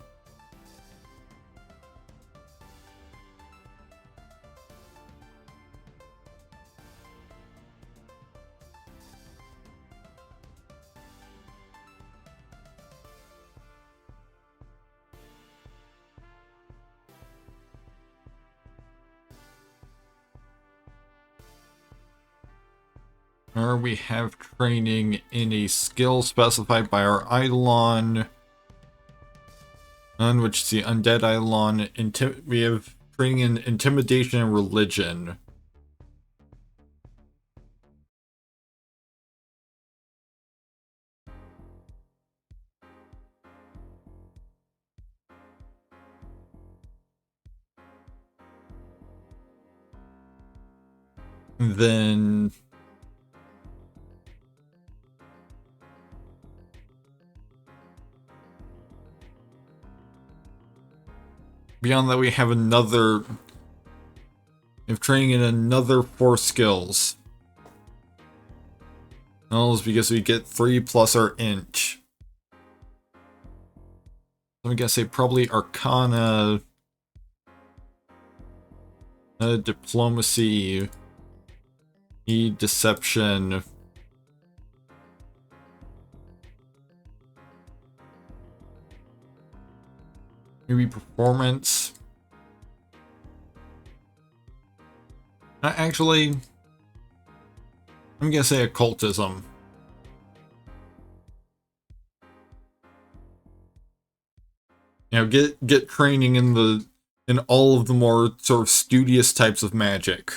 or we have training in a skill specified by our Eidolon. on which is the Undead Eidolon. We have training in Intimidation and Religion. And then beyond that, we have training in another 4 skills. All is because we get 3 plus our inch. I'm gonna say probably Arcana, Diplomacy, Deception. Maybe Performance. Actually, I'm gonna say Occultism. You know, get training in all of the more sort of studious types of magic.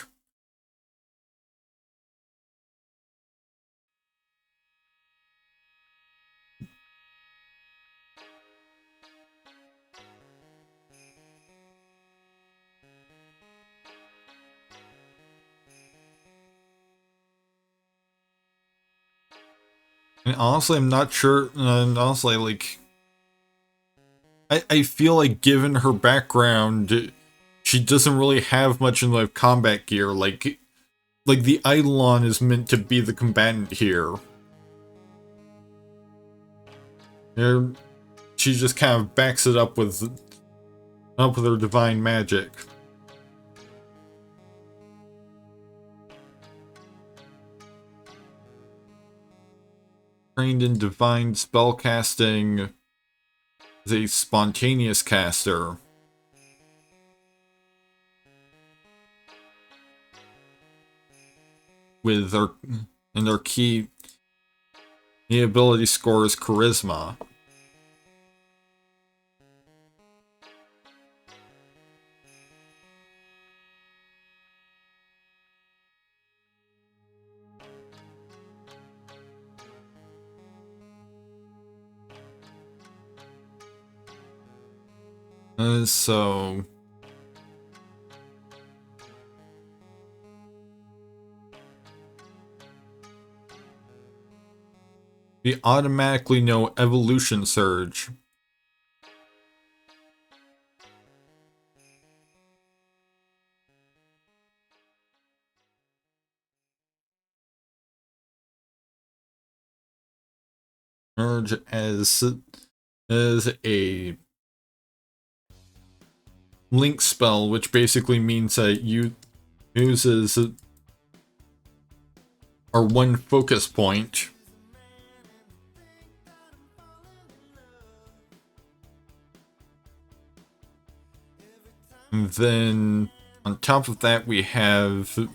And honestly, I'm not sure. And honestly, like, I feel like given her background, she doesn't really have much in like combat gear. Like the Eidolon is meant to be the combatant here. She just kind of backs it up with her divine magic. Trained in divine spellcasting, is a spontaneous caster. With their key ability score is Charisma. So we automatically know Evolution Surge. Surge as a link spell, which basically means that you uses our one focus point. And then on top of that, we have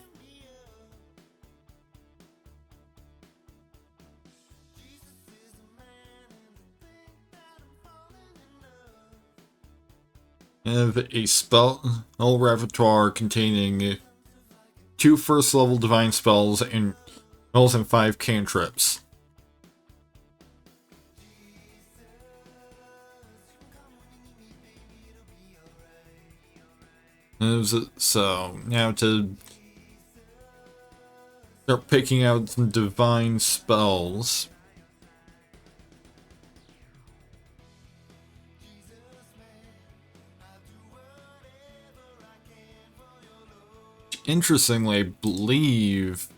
a spell repertoire containing 2 first level divine spells and 5 cantrips. So now to start picking out some divine spells. Interestingly, I believe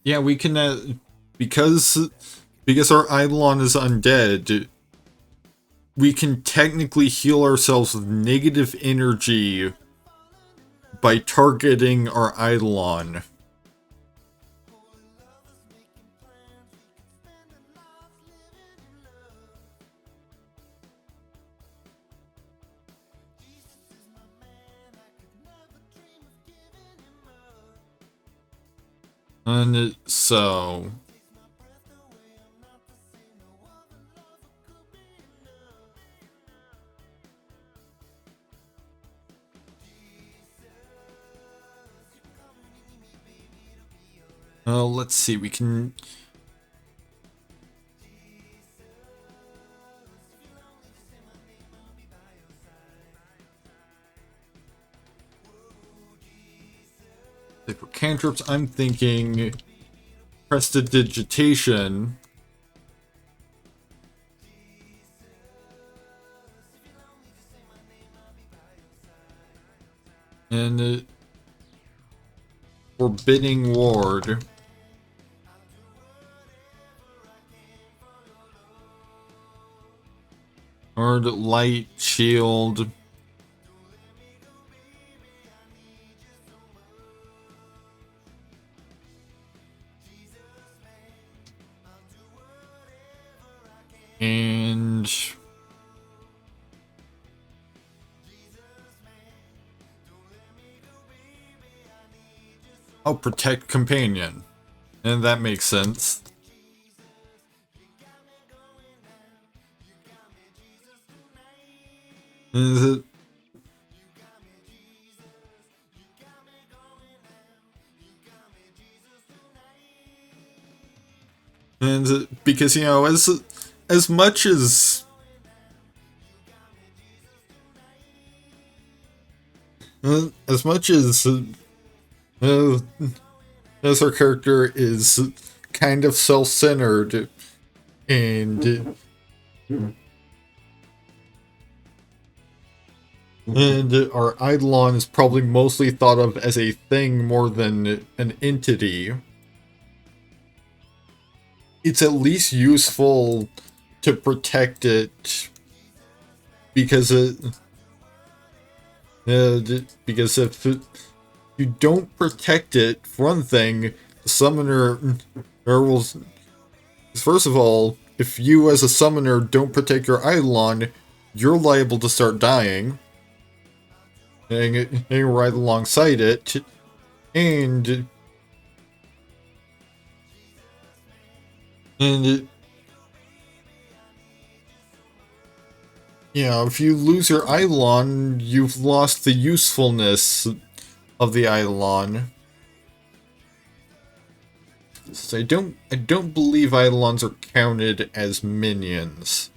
yeah, we can because our Eidolon is undead, we can technically heal ourselves with negative energy by targeting our Eidolon. And so... let's see, we can... For cantrips, I'm thinking prestidigitation. And forbidding ward. Or light shield. And oh, protect companion. And that makes sense. Is it? And because, you know, as much as as much uh, as our character is kind of self-centered and our Eidolon is probably mostly thought of as a thing more than an entity, it's at least useful to protect it because because if you don't protect it, for one thing, the summoner will... First of all, if you as a summoner don't protect your Eidolon, you're liable to start dying. And right alongside it, and you know, if you lose your Eidolon, you've lost the usefulness of the Eidolon. So I don't believe Eidolons are counted as minions.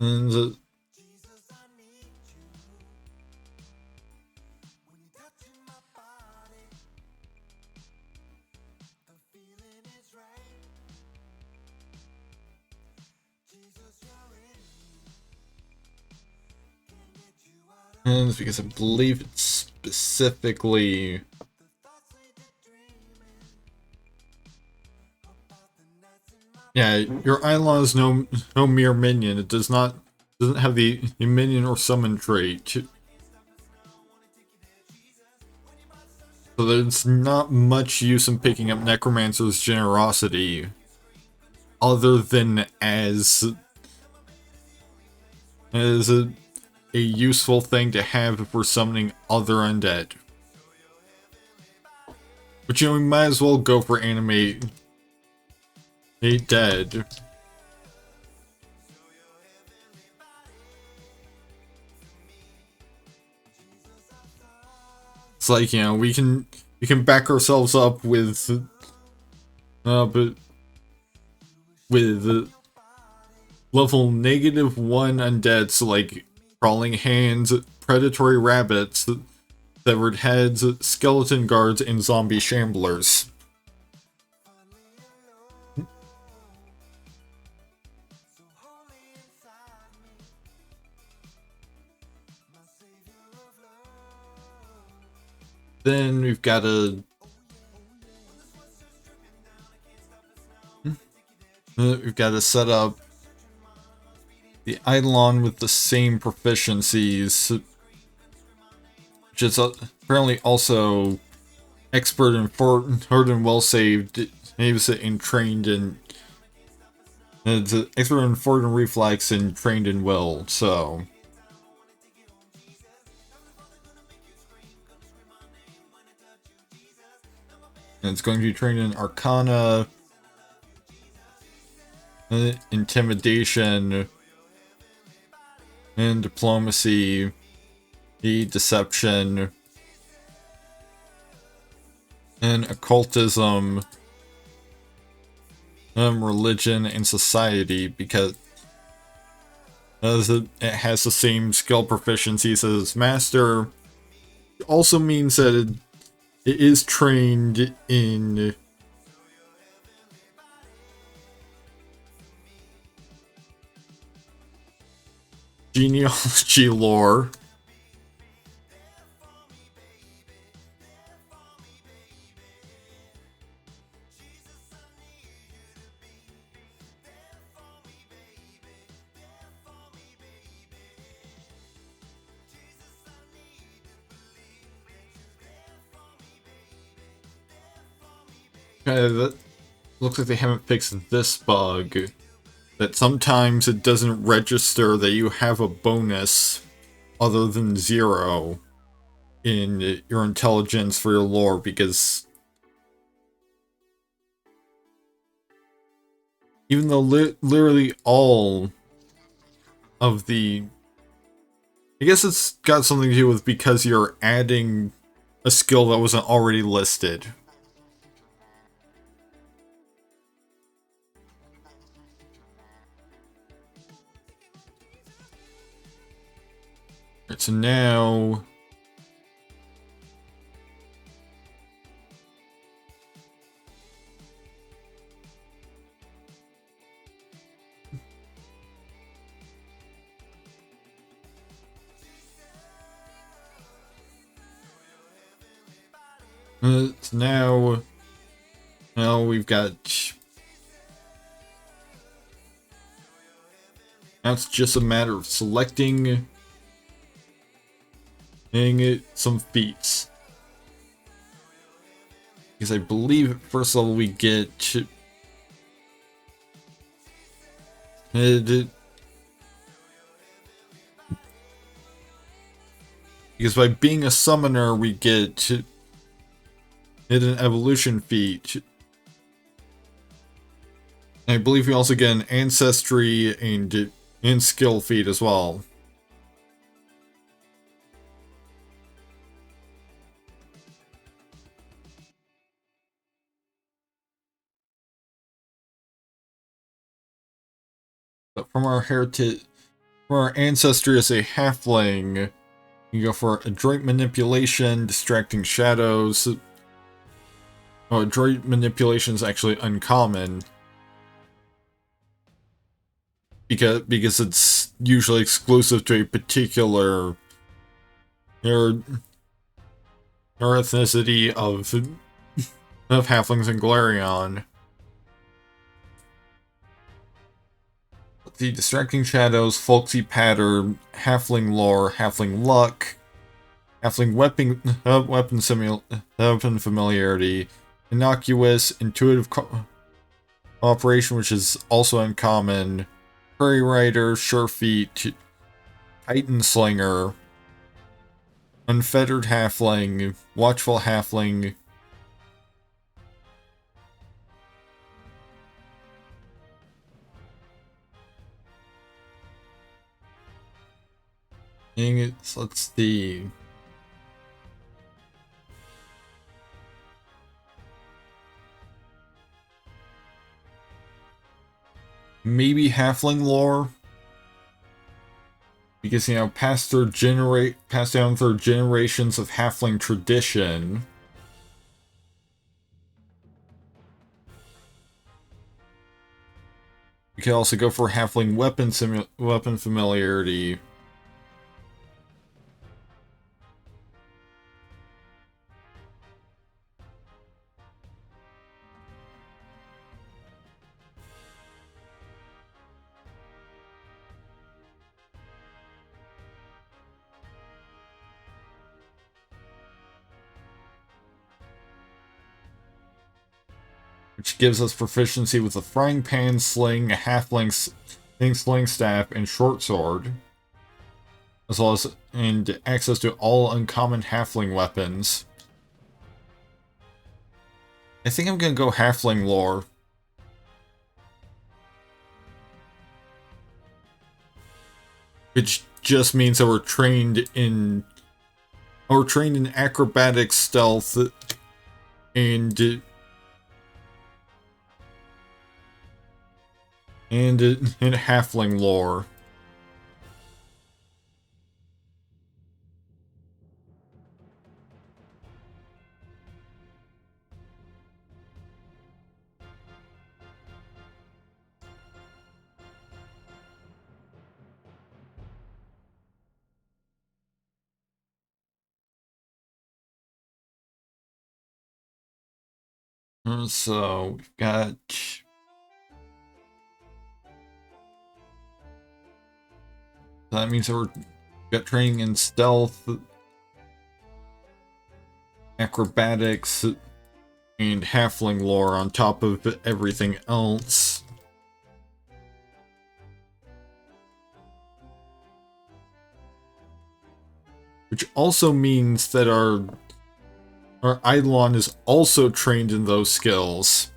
And and it's because I believe it's specifically... Yeah, your Eidolon is no mere minion. It doesn't have the minion or summon trait. So there's not much use in picking up Necromancer's Generosity other than as a useful thing to have if we're summoning other undead. But you know, we might as well go for Animate Dead. It's like, you know, we can back ourselves up with but with level -1 undead, so like crawling hands, predatory rabbits, severed heads, skeleton guards, and zombie shamblers. Then we've got to set up the Eidolon with the same proficiencies, which is apparently also expert and hard and well saved, and trained in. It's an expert in forward and reflex and trained in will, so. And it's going to be trained in Arcana, Intimidation, and Diplomacy, Deception, and Occultism, Religion, and Society, because it has the same skill proficiencies as Master. It also means that it is trained in genealogy lore. That looks like they haven't fixed this bug. That sometimes it doesn't register that you have a bonus other than 0 in your intelligence for your lore, because even though literally all of the... I guess it's got something to do with because you're adding a skill that wasn't already listed. So now... So now we've got... Now it's just a matter of selecting some feats. Because I believe at first level we get... Because by being a summoner we get an evolution feat. And I believe we also get an ancestry and skill feat as well. But from our heritage, from our ancestry as a halfling, you go for adroit manipulation, distracting shadows. Oh, adroit manipulation is actually uncommon. Because it's usually exclusive to a particular or ethnicity of halflings and Galarion. The distracting shadows, folksy pattern, halfling lore, halfling luck, halfling weapon familiarity, innocuous, intuitive cooperation, which is also uncommon, prairie rider, sure feet, titan slinger, unfettered halfling, watchful halfling. Let's see. Maybe halfling lore, because passed down through generations of halfling tradition. You can also go for halfling weapon familiarity. which gives us proficiency with the frying pan, sling, sling staff, and short sword, as well as and access to all uncommon halfling weapons. I think I'm gonna go halfling lore. Which just means that we're trained in acrobatic stealth and in halfling lore. So we've got that means that we've got training in stealth, acrobatics, and halfling lore on top of everything else. Which also means that our Eidolon is also trained in those skills.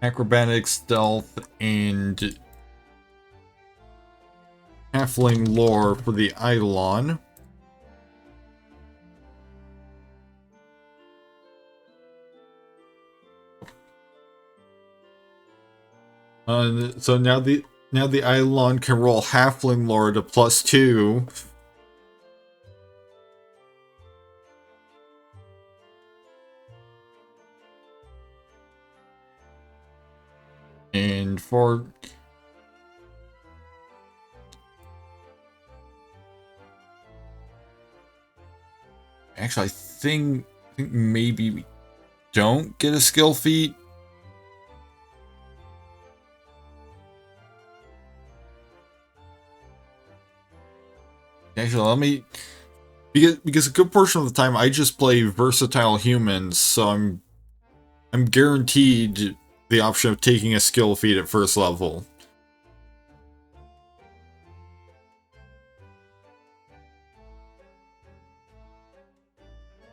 Acrobatics, stealth, and halfling lore for the Eidolon. So now the Eidolon can roll halfling lore to +2. And for actually, I think maybe we don't get a skill feat. Actually, let me because a good portion of the time I just play versatile humans, so I'm guaranteed the option of taking a skill feat at first level.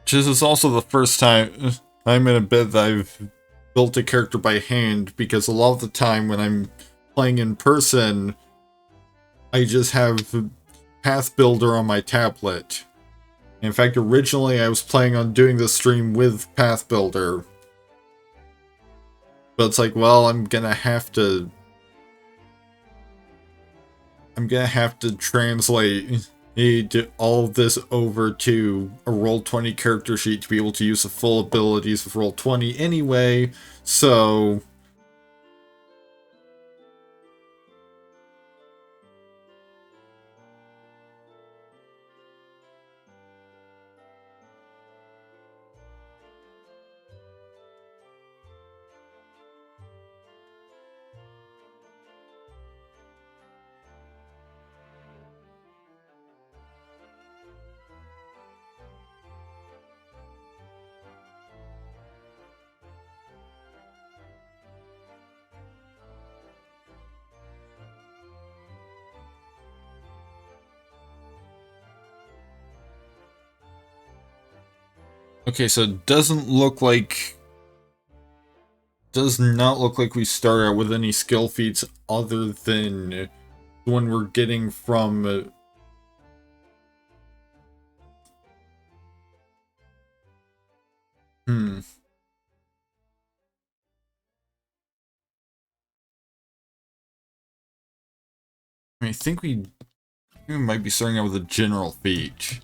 This is also the first time I'm in a bit that I've built a character by hand, because a lot of the time when I'm playing in person, I just have Path Builder on my tablet. In fact, originally I was planning on doing this stream with Path Builder. But it's like, well, I'm gonna have to translate all of this over to a Roll20 character sheet to be able to use the full abilities of Roll20 anyway, so okay, so it does not look like we start out with any skill feats other than the one we're getting from I think we might be starting out with a general feat.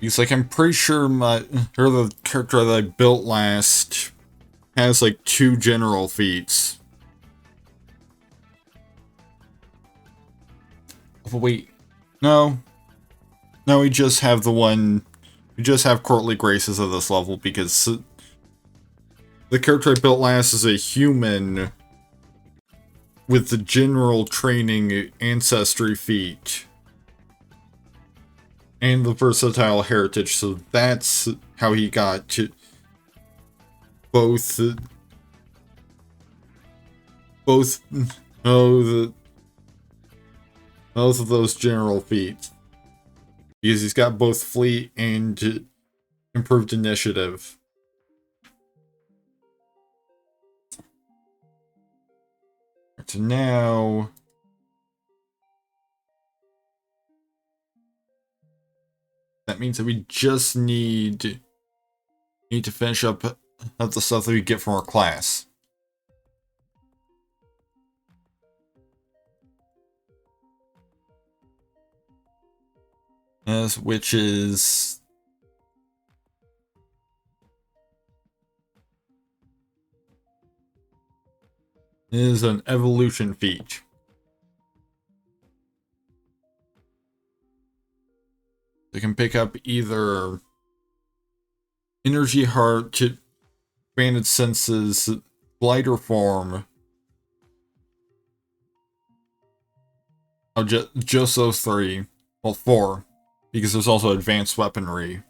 Because, like, I'm pretty sure the character that I built last has, like, 2 general feats. Oh, wait. No. no, we just have the one. We just have courtly graces at this level because the character I built last is a human with the general training ancestry feat and the versatile heritage, so that's how he got to both both oh the both of those general feats, because he's got both fleet and improved initiative. So now that means that we just need to finish up the stuff that we get from our class. Yes, which is an evolution feat. They can pick up either energy heart, expanded senses, glider form. Oh, just those three. Well, four, because there's also advanced weaponry.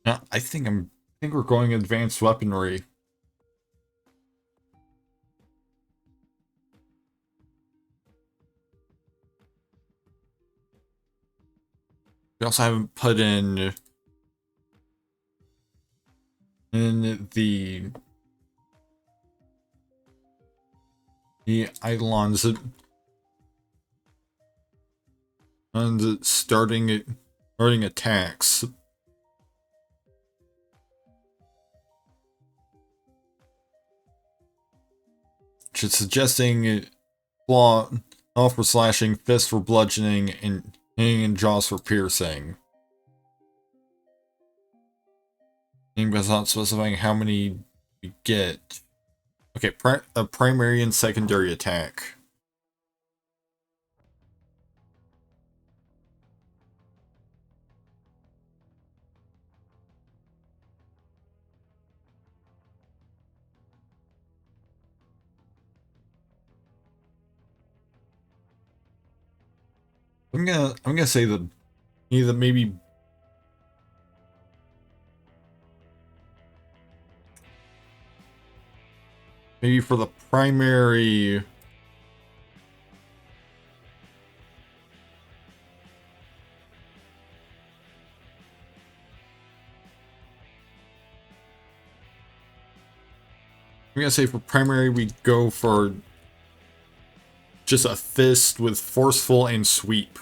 Now, I think we're going advanced weaponry. We also haven't put in the Eidolons and starting attacks. Which is suggesting claw off for slashing, fist for bludgeoning, and jaws for piercing. But it's not specifying how many we get. Okay, a primary and secondary attack. I'm gonna say that either maybe for the primary. I'm gonna say for primary we go for just a fist with forceful and sweep.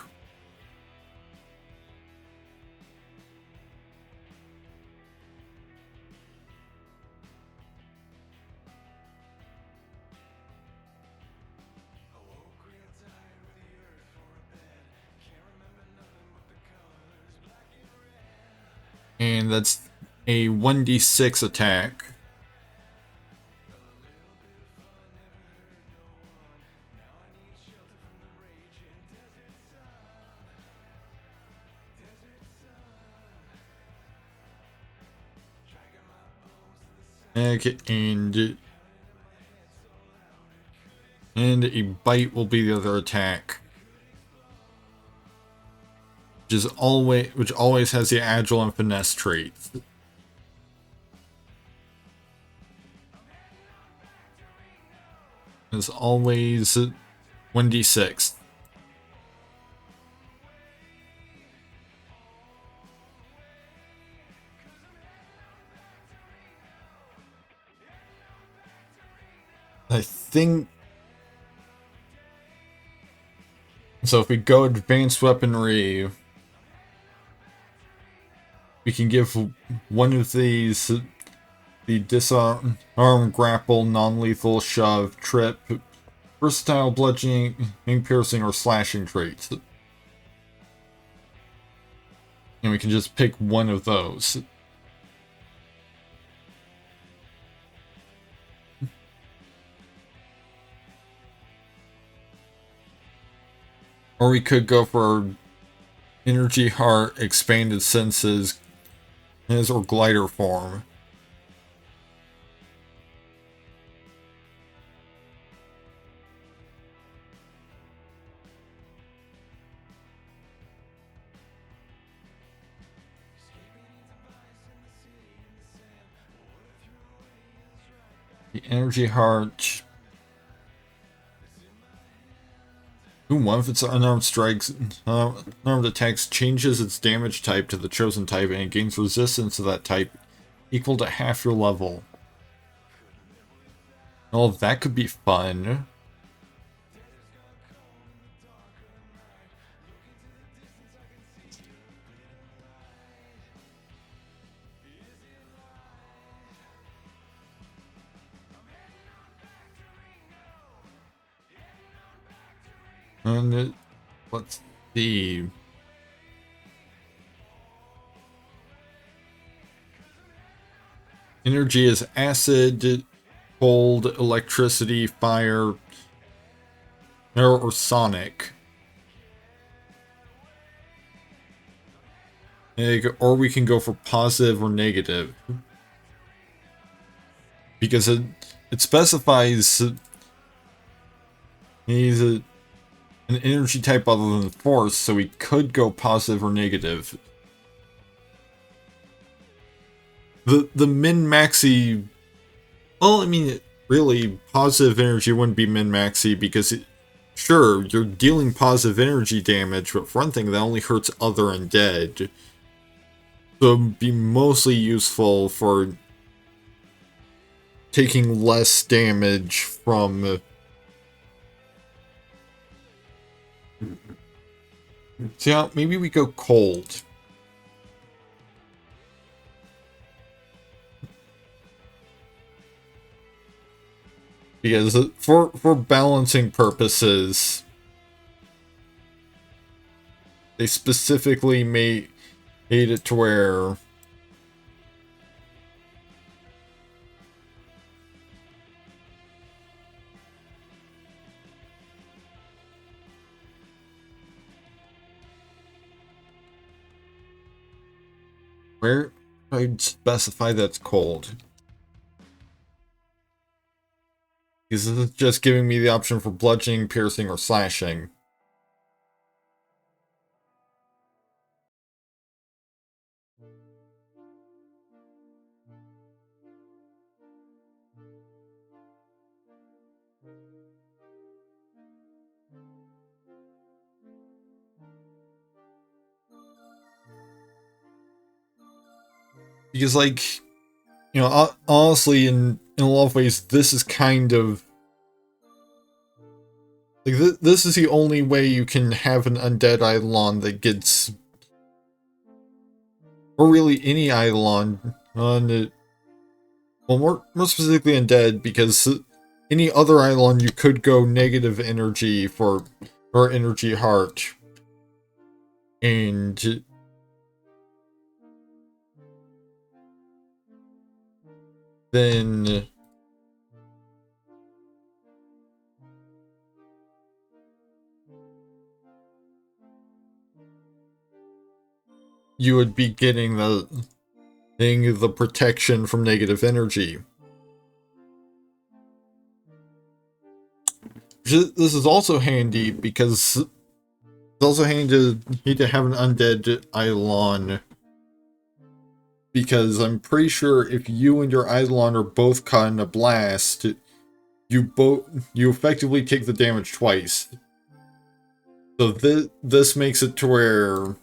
And that's a 1d6 attack. Okay, and a bite will be the other attack. Which always has the agile and finesse traits. It's always 1d6. I think so. If we go advanced weaponry, we can give one of these the disarm, grapple, non-lethal, shove, trip, versatile, bludgeoning, piercing, or slashing traits. And we can just pick one of those. Or we could go for energy heart, expanded senses, or glider form. The energy heart. Ooh, one of its unarmed strikes, unarmed attacks changes its damage type to the chosen type, and it gains resistance to that type equal to half your level. Oh, that could be fun. And let's see. Energy is acid, cold, electricity, fire, or sonic. Or we can go for positive or negative. Because it specifies he's an energy type other than force, so we could go positive or negative. The min-maxi... Well, I mean, really, positive energy wouldn't be min-maxi because, sure, you're dealing positive energy damage, but for one thing, that only hurts other undead. So it'd be mostly useful for taking less damage from... So yeah, maybe we go cold. Because for balancing purposes, they specifically made it to where I'd specify that's cold. Because this is just giving me the option for bludgeoning, piercing, or slashing. Because, like, you know, honestly, in a lot of ways, this is kind of... Like, this is the only way you can have an undead Eidolon that gets... Or really any Eidolon on it. Well, more specifically undead, because any other Eidolon you could go negative energy for... Or energy heart. And... Then... you would be getting the protection from negative energy. This is also handy because it's also handy to have an undead Eidolon. Because I'm pretty sure if you and your Eidolon are both caught in a blast, you effectively take the damage twice. So this makes it to where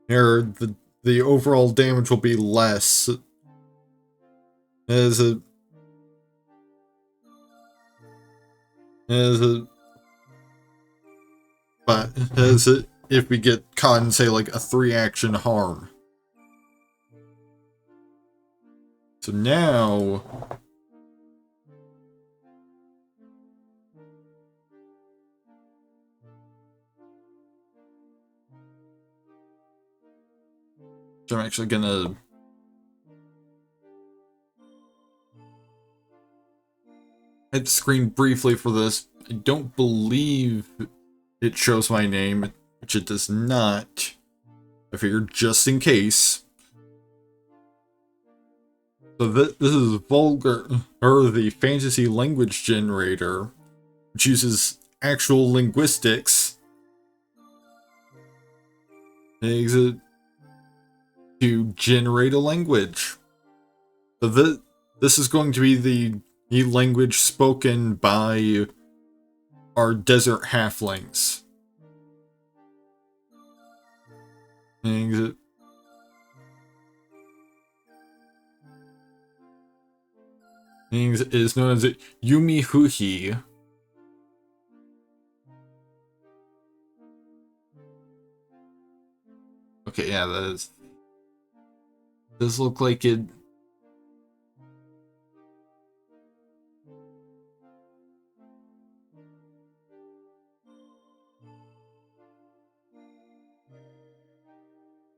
the overall damage will be less as if we get caught in, say, like a 3-action harm. So now I'm actually gonna hit the screen briefly for this. I don't believe it shows my name, which it does not. I figured just in case. So this is Vulgar, or the Fantasy Language Generator, which uses actual linguistics to generate a language. So this is going to be the language spoken by our desert halflings. And it is known as Yumi Huhi. Okay, yeah, does look like it.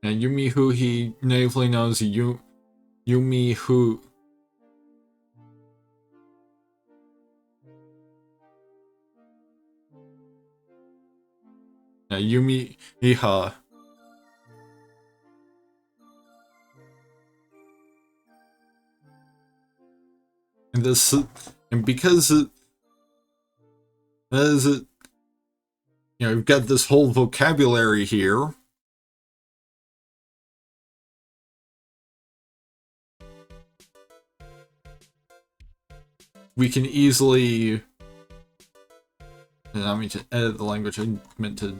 And Yumi Huhi, natively known as Yumi Hu. Yumi Iha. And this, and because we've got this whole vocabulary here. We can easily, and I mean to edit the language, I meant to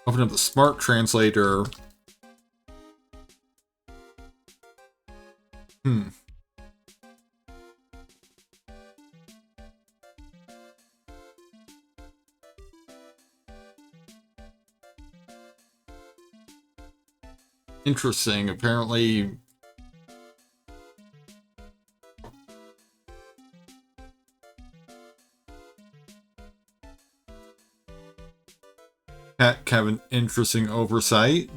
open up the Smart Translator. Interesting, apparently. Kind of an interesting oversight.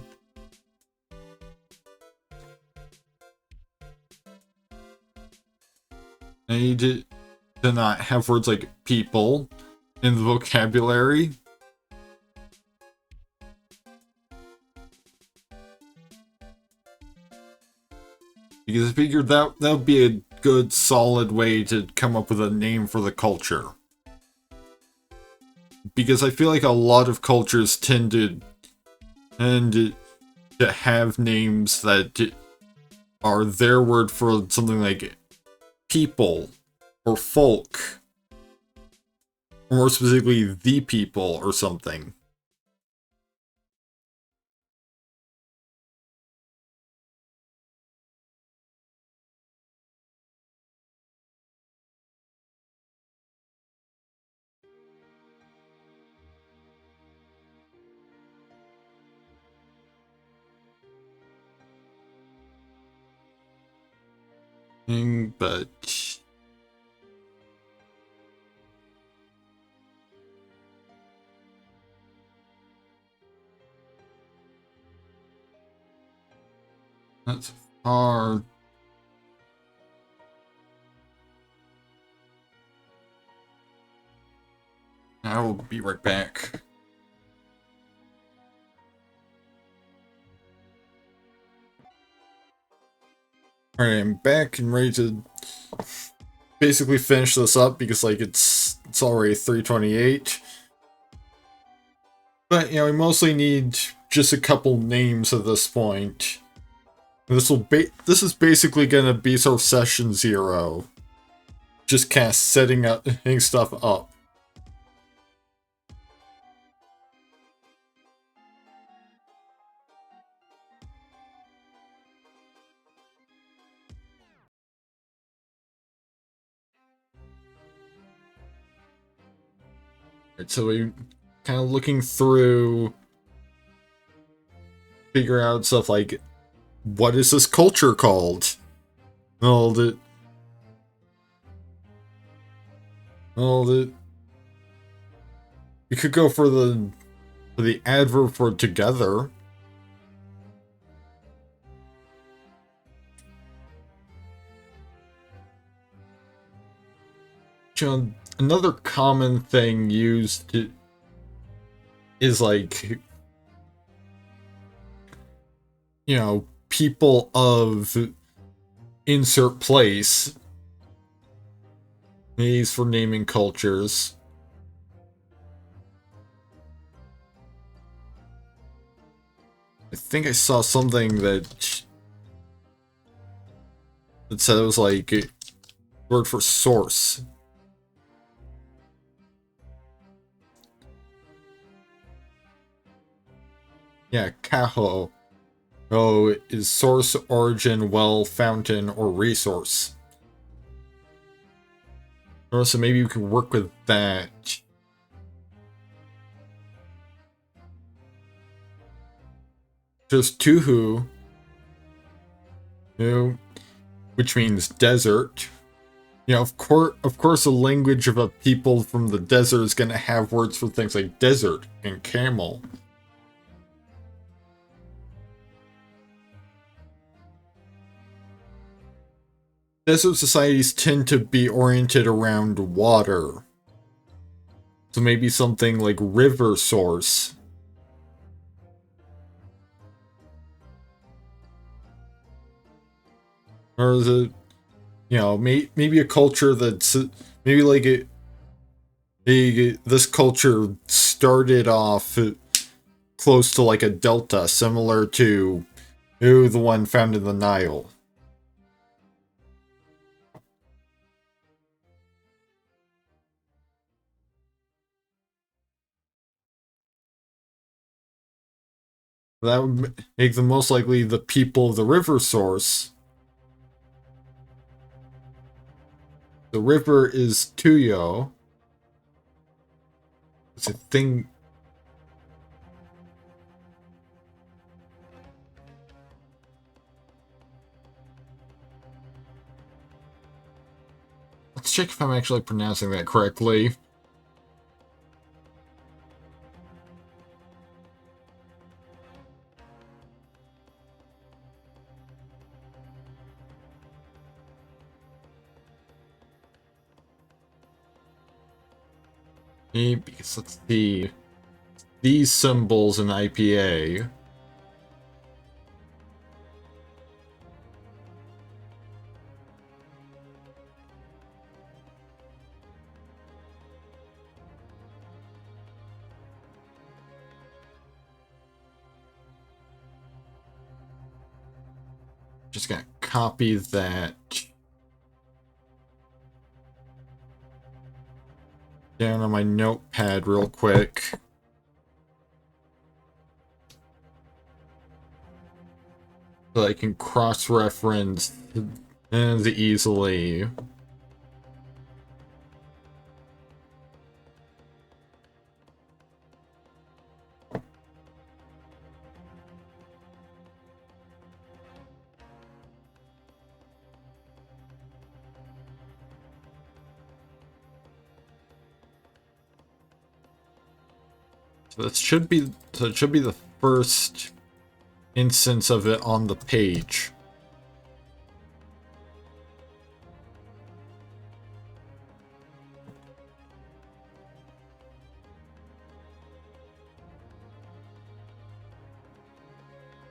I need to not have words like people in the vocabulary. Because I figured that would be a good, solid way to come up with a name for the culture. Because I feel like a lot of cultures tend to have names that are their word for something like people or folk, or more specifically the people or something. But that's hard. I will be right back. Alright, I'm back and ready to basically finish this up because like it's already 3:28. But we mostly need just a couple names at this point. This is basically gonna be sort of session 0. Just kind of setting stuff up. Right, so we kind of looking through, figure out stuff like, what is this culture called? You could go for the adverb for together. Another common thing used is like, people of insert place. These for naming cultures. I think I saw something that said it was like a word for source. Yeah, kaho. Oh, is source, origin, well, fountain, or resource. Or so maybe you can work with that. Just tuhu, which means desert. Of course, the language of a people from the desert is going to have words for things like desert and camel. Desert societies tend to be oriented around water. So maybe something like river source. Or is it, maybe a culture that's, maybe like this culture started off close to like a delta, similar to the one found in the Nile. That would make them most likely the people of the river source. The river is Tuyo. It's a thing. Let's check if I'm actually pronouncing that correctly. Because let's see. These symbols in IPA. Just gonna copy that down on my notepad real quick. So I can cross-reference easily. So it should be the first instance of it on the page.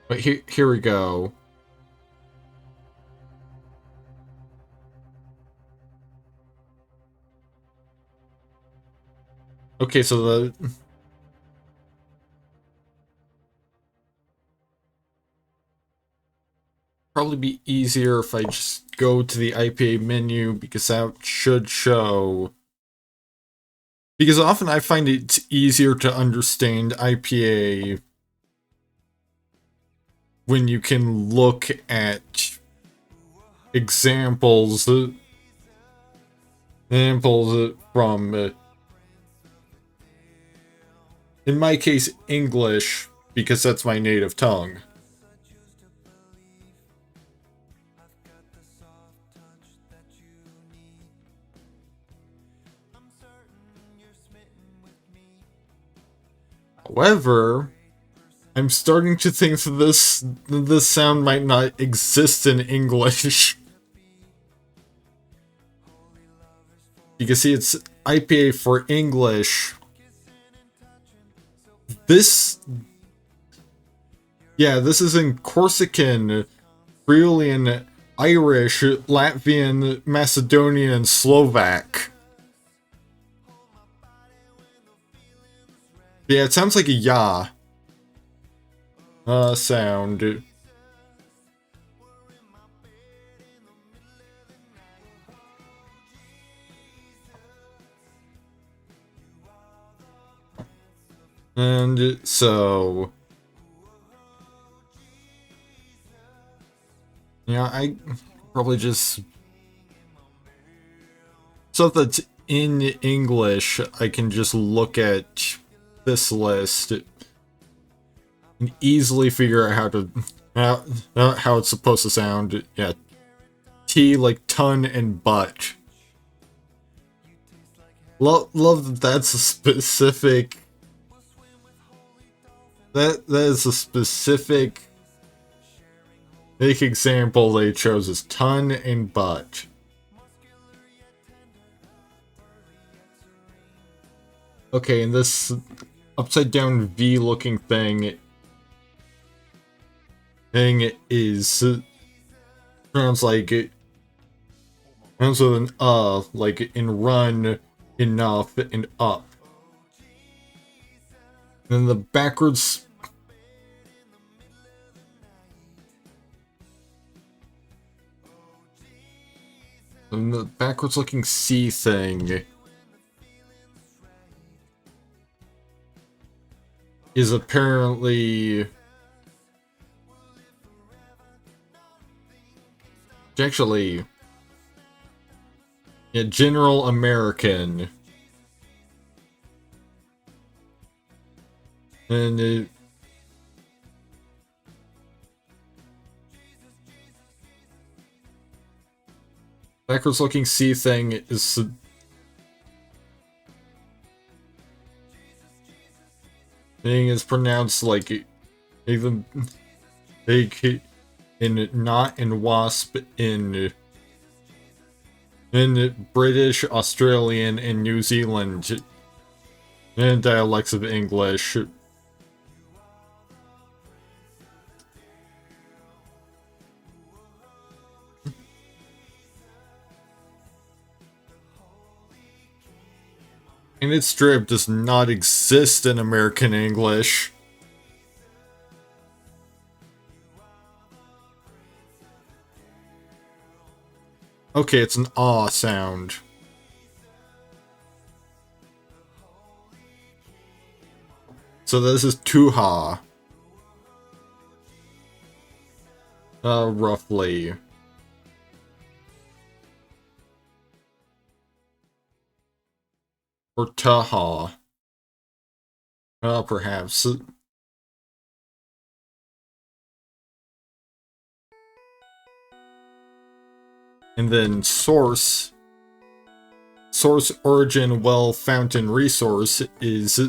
But here we go. Okay, so the probably be easier if I just go to the IPA menu, because that should show. Because often I find it's easier to understand IPA when you can look at examples from, in my case, English, because that's my native tongue. However, I'm starting to think that this sound might not exist in English. You can see it's IPA for English. This, yeah, this is in Corsican, Brillian, Irish, Latvian, Macedonian, and Slovak. Yeah, it sounds like a ya sound. And so, yeah, I probably just stuff that's in English. I can just look at this list and easily figure out how it's supposed to sound. Yeah, T like ton and butt. Love that that's a specific. That is a specific example they chose as ton and butt. Okay, and this upside down V looking thing is sounds like it sounds with an like in run, enough, and up. And then the backwards looking C thing is apparently actually yeah, General American. And it backwards looking C thing is pronounced like even like in not in wasp in British, Australian, and New Zealand and dialects of English. And its strip does not exist in American English. Okay, it's an ah sound. So this is tuha. Roughly. Or taha. Perhaps. And then source. Source, origin, well, fountain, resource is...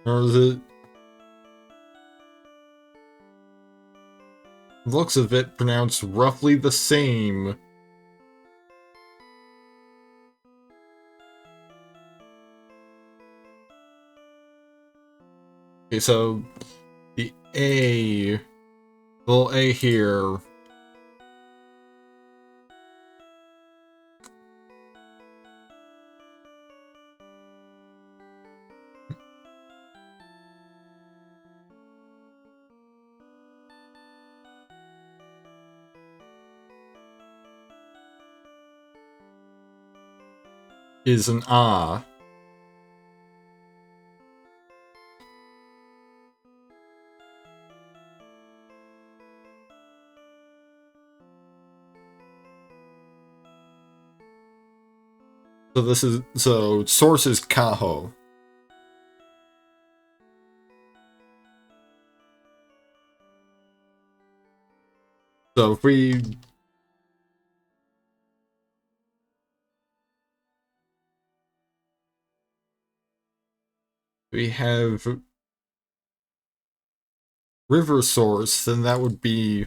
Or is it... Looks of it pronounced roughly the same. Okay, so the A, little A here. Is an ah. So this is, so source is kaho. So if we have river source, then that would be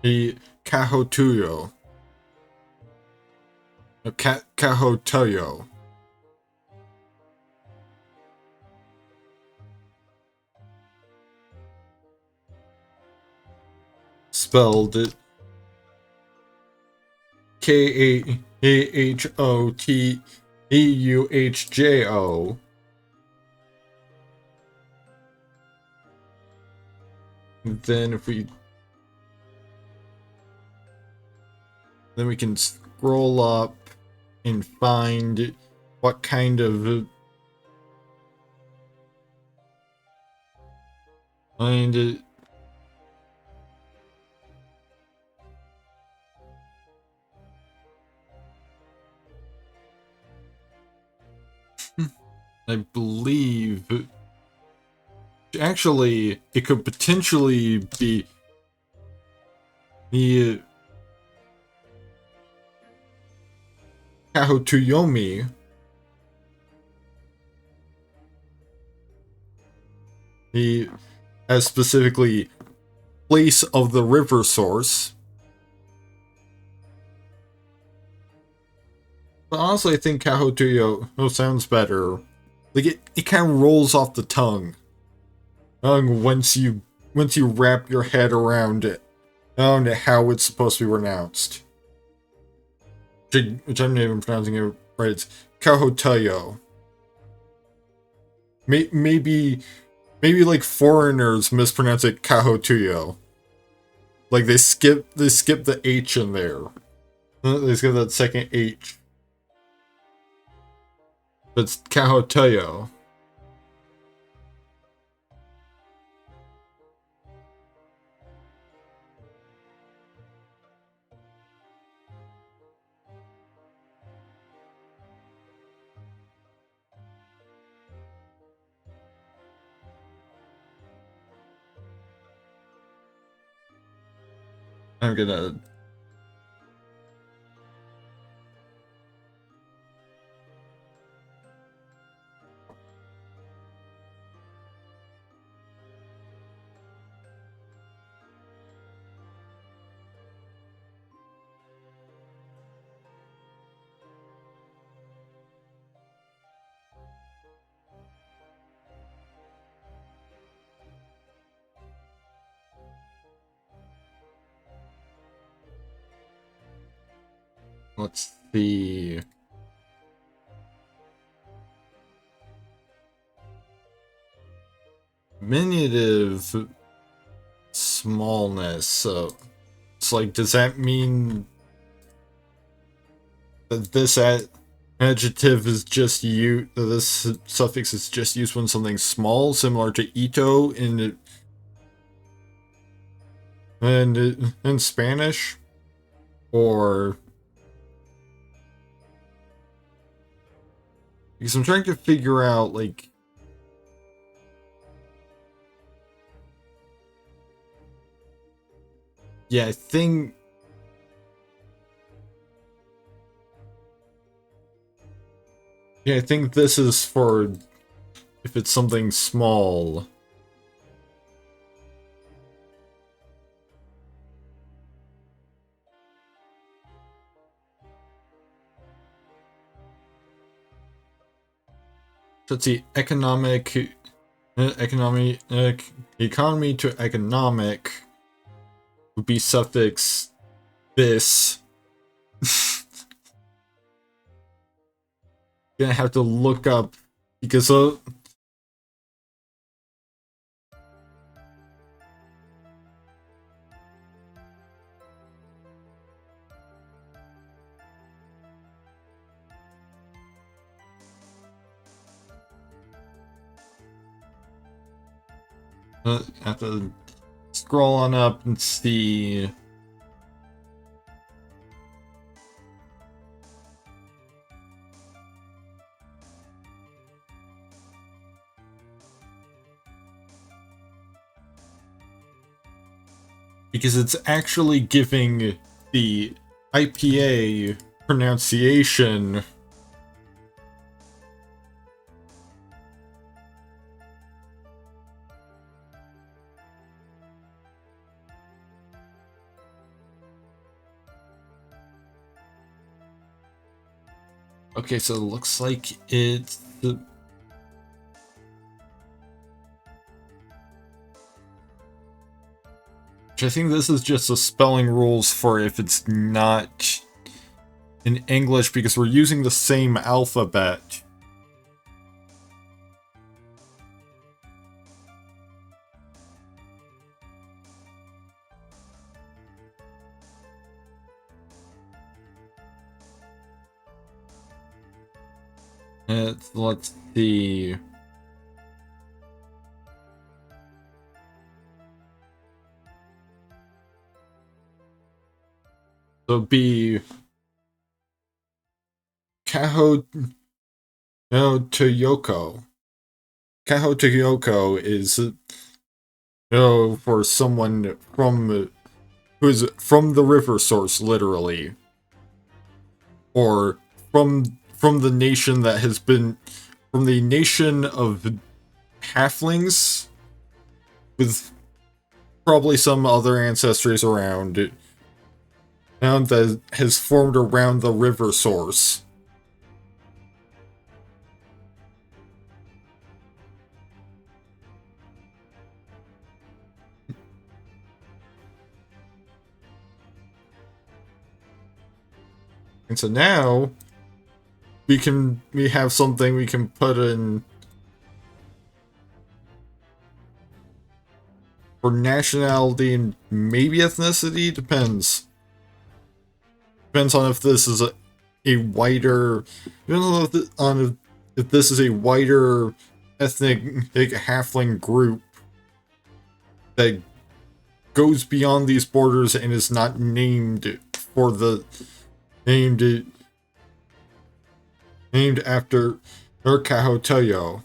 The Kahotuyo. Kahotoyo. Spelled Kahoteujo. And then we can scroll up and find what kind of find I believe actually it could potentially be the Kahotuyomi. The as specifically place of the river source. But honestly, I think Kahotuyo sounds better. Like it kind of rolls off the tongue. Once you wrap your head around it, on how it's supposed to be pronounced. Which I'm not even pronouncing it right. It's Kahotuyo. Maybe like foreigners mispronounce it Kahotuyo. Like they skip the H in there. They skip that second H. But it's Kahotuyo. I'm gonna let's see. Diminutive smallness. So it's like, does that mean that this adjective is just used? This suffix is just used when something's small, similar to ito in Spanish, or because I'm trying to figure out like. Yeah, I think this is for if it's something small. So let's see, economy to economic would be suffix this. Gonna have to look up because have to scroll on up and see. Because it's actually giving the IPA pronunciation. Okay, so it looks like it's the... I think this is just the spelling rules for if it's not in English, because we're using the same alphabet. Let's see. So be Kaho no Toyoko. Kaho Toyoko is for someone from who's from the river source, literally, or from the nation that has been from the nation of halflings with probably some other ancestries around it, and that has formed around the river source. And so now we have something we can put in for nationality and maybe ethnicity, depends. Depends on if this is a wider, if this is a wider ethnic halfling group that goes beyond these borders and is not named for the named after Urkahotoyo.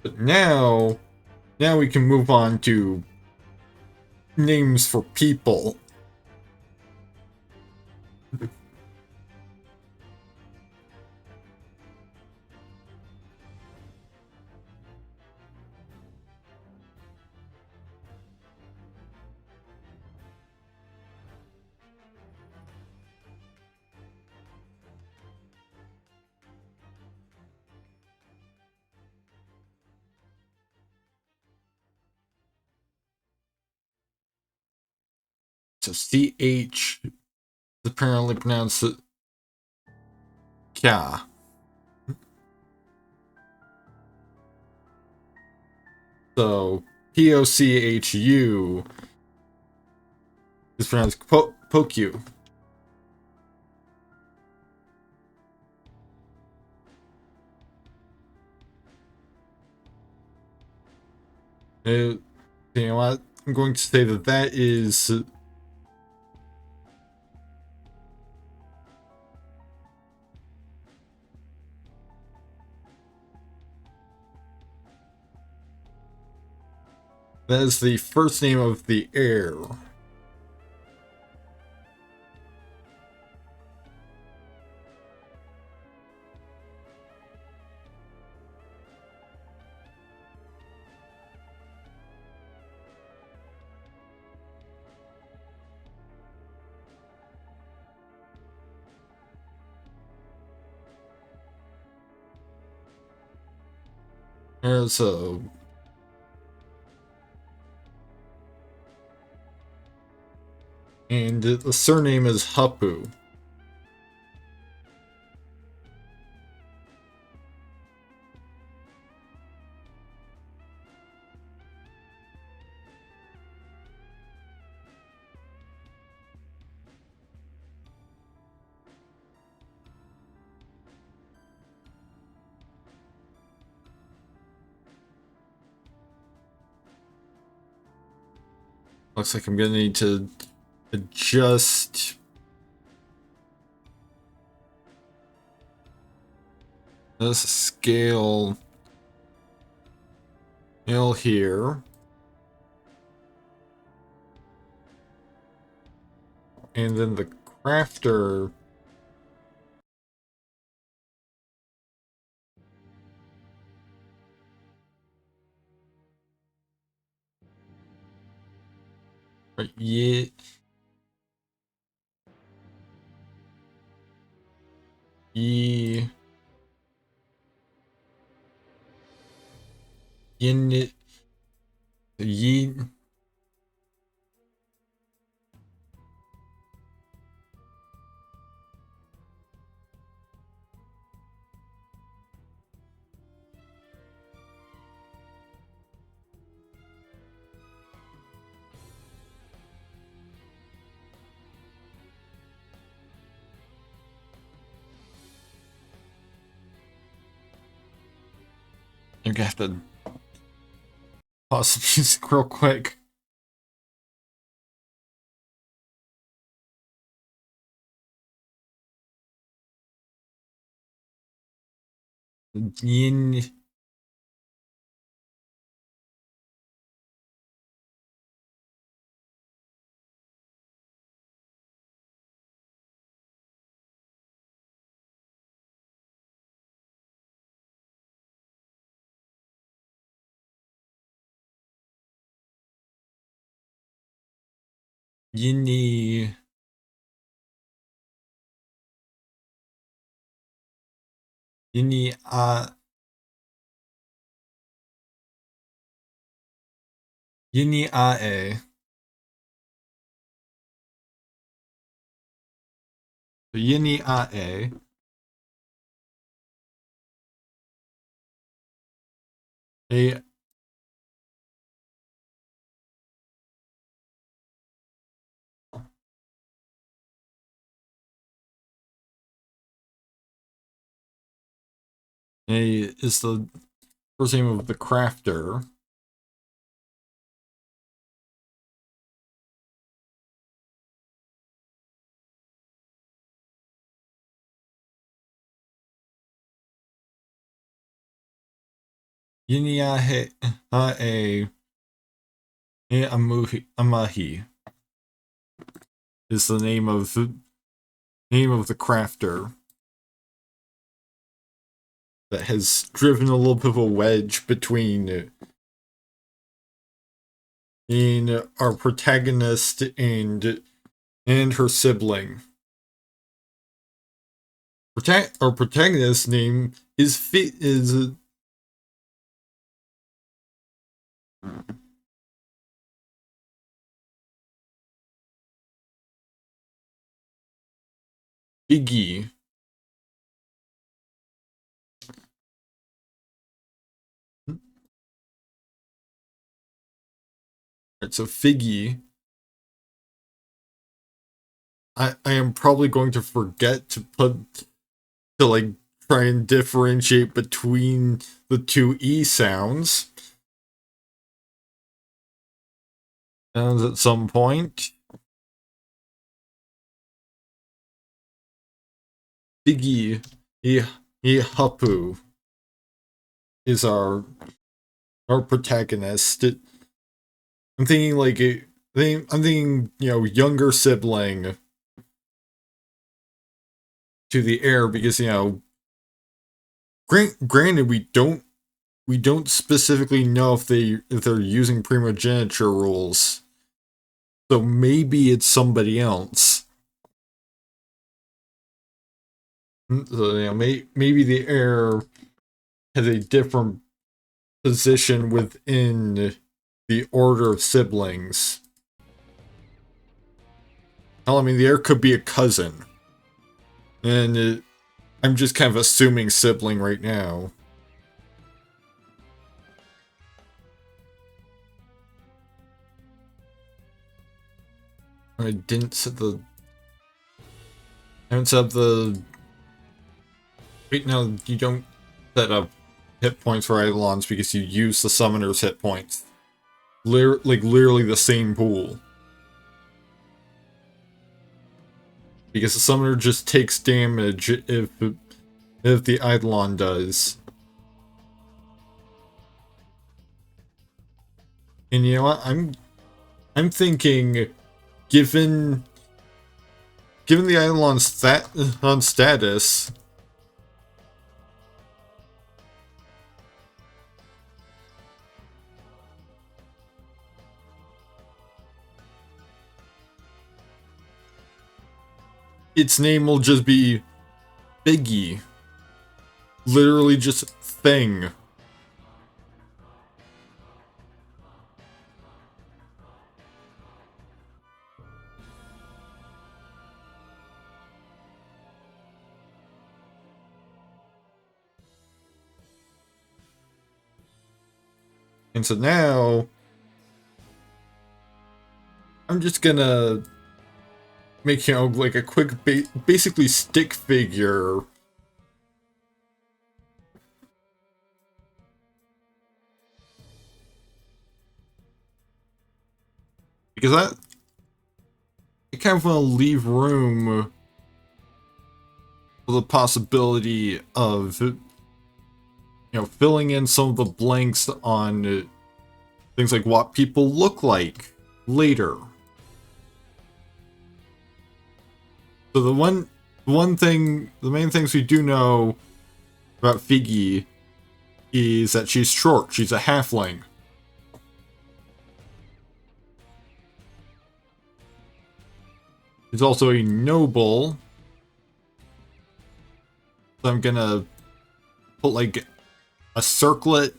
But now we can move on to names for people. So CH is apparently pronounced Kya. So Pochu is pronounced Pokyu. You know what? I'm going to say that is the first name of the heir. So and the surname is Hapu. Looks like I'm gonna need to adjust this scale here. And then the crafter right, yeah. Yi. Yin. Yi. I'm gonna have to pause the music real quick. Yin. Yini. Yini a. Yini a. Yini a. A. A is the first name of the crafter. Yini a. Amahi is the name of the crafter that has driven a little bit of a wedge between our protagonist and her sibling. Our protagonist's name is Figgy. Right, so Figgy. I am probably going to forget to like try and differentiate between the two E sounds. Sounds at some point. Figgy Hapu is our protagonist. I'm thinking like I'm thinking, younger sibling to the heir, because granted we don't specifically know if they're using primogeniture rules, so maybe it's somebody else. So, maybe the heir has a different position within the order of siblings. Hell, I mean, the heir could be a cousin. And I'm just kind of assuming sibling right now. I didn't set the... I haven't set up the... Wait, no, you don't set up hit points for Eidolons because you use the summoner's hit points. Literally the same pool. Because the summoner just takes damage if the Eidolon does. And you know what? I'm thinking, given the Eidolon's status, its name will just be Biggie. Literally just thing. And so now, I'm just gonna make, like a quick, basically stick figure. Because I kind of want to leave room for the possibility of, filling in some of the blanks on things like what people look like later. So the main things we do know about Figgy is that she's short. She's a halfling. She's also a noble. So I'm gonna put like a circlet.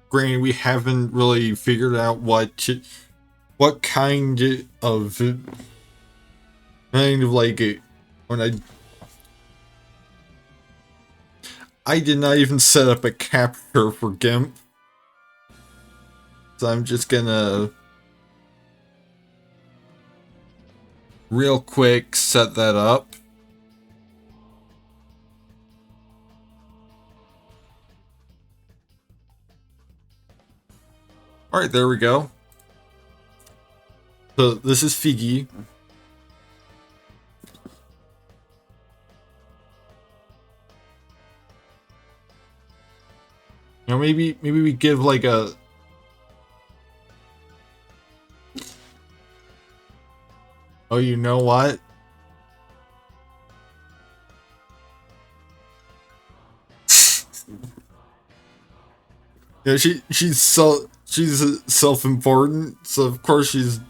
Granted, we haven't really figured out what kind of like when I did not even set up a capture for GIMP, so I'm just gonna real quick set that up. Alright, there we go. So this is Figgy. Maybe we give like a... Oh, you know what? She's self-important, so of course she's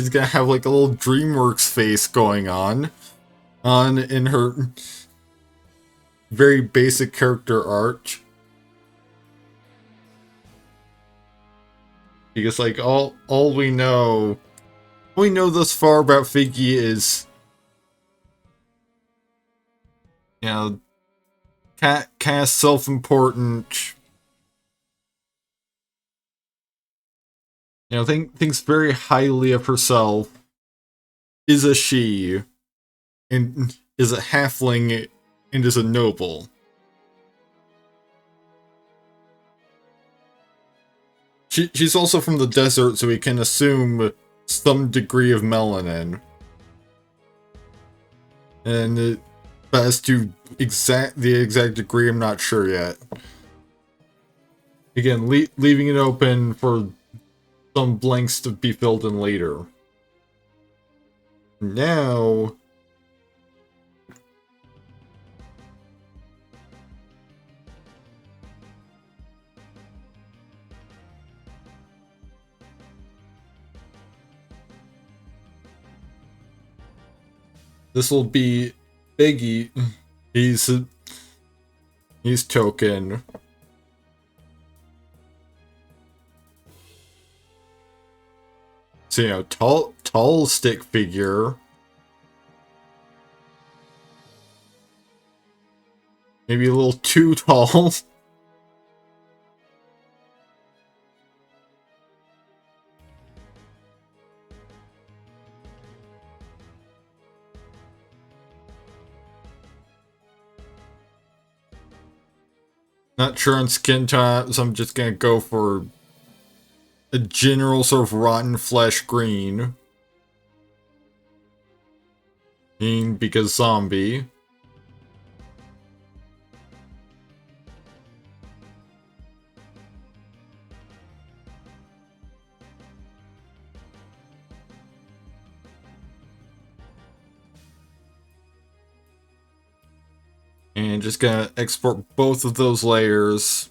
gonna have like a little DreamWorks face going on in her very basic character art. Because like all we know thus far about Figgy is, cast self-important. Thinks very highly of herself. Is a she, and is a halfling, and is a noble. She's also from the desert, so we can assume some degree of melanin. And as to the exact degree, I'm not sure yet. Again, leaving it open for some blanks to be filled in later. Now... this will be Biggie. He's token. So, tall stick figure. Maybe a little too tall. Not sure on skin tone, so I'm just gonna go for a general sort of rotten flesh green. Because zombie. And just gonna export both of those layers.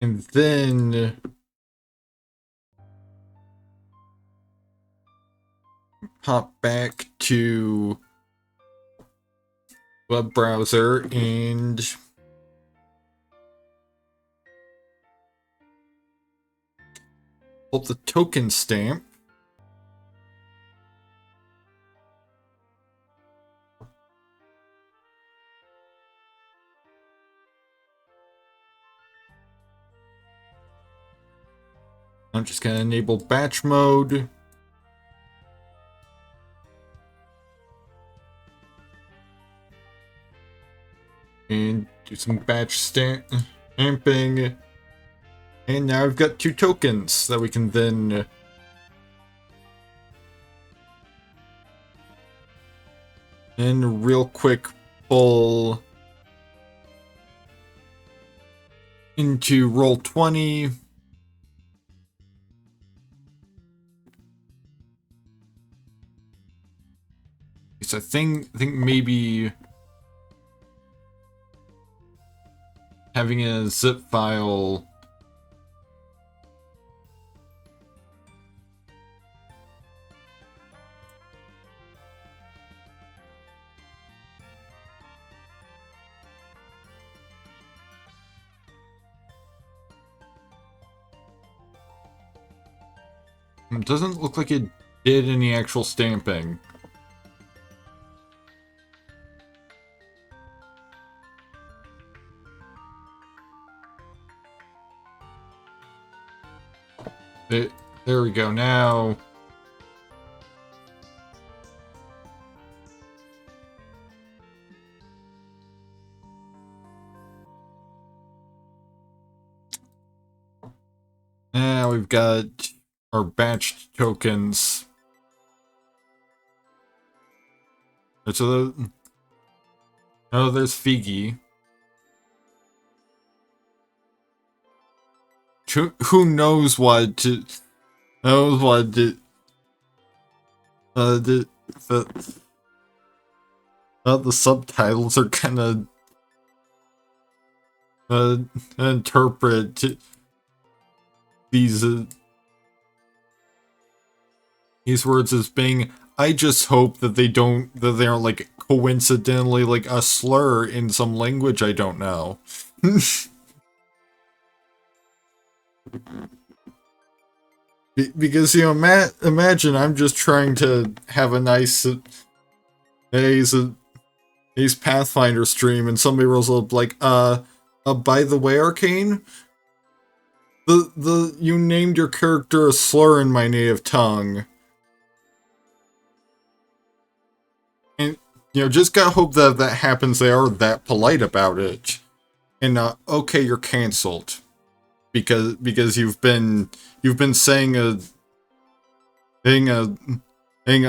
And then hop back to web browser and pull up the token stamp. I'm just going to enable batch mode. And do some batch stamping. And now I've got 2 tokens that we can then real quick pull into Roll20. So I think maybe having a zip file it doesn't look like it did any actual stamping. There we go. Now we've got our batched tokens. So there's Figgy. Who knows what the subtitles are gonna interpret these words as being. I just hope that they aren't like coincidentally like a slur in some language I don't know. Because, you know, imagine I'm just trying to have a nice Ace Pathfinder stream and somebody rolls up like, by the way, Arcane, you named your character a slur in my native tongue. And, you know, just gotta hope that that happens, they are that polite about it. And, okay, you're cancelled. Because you've been saying a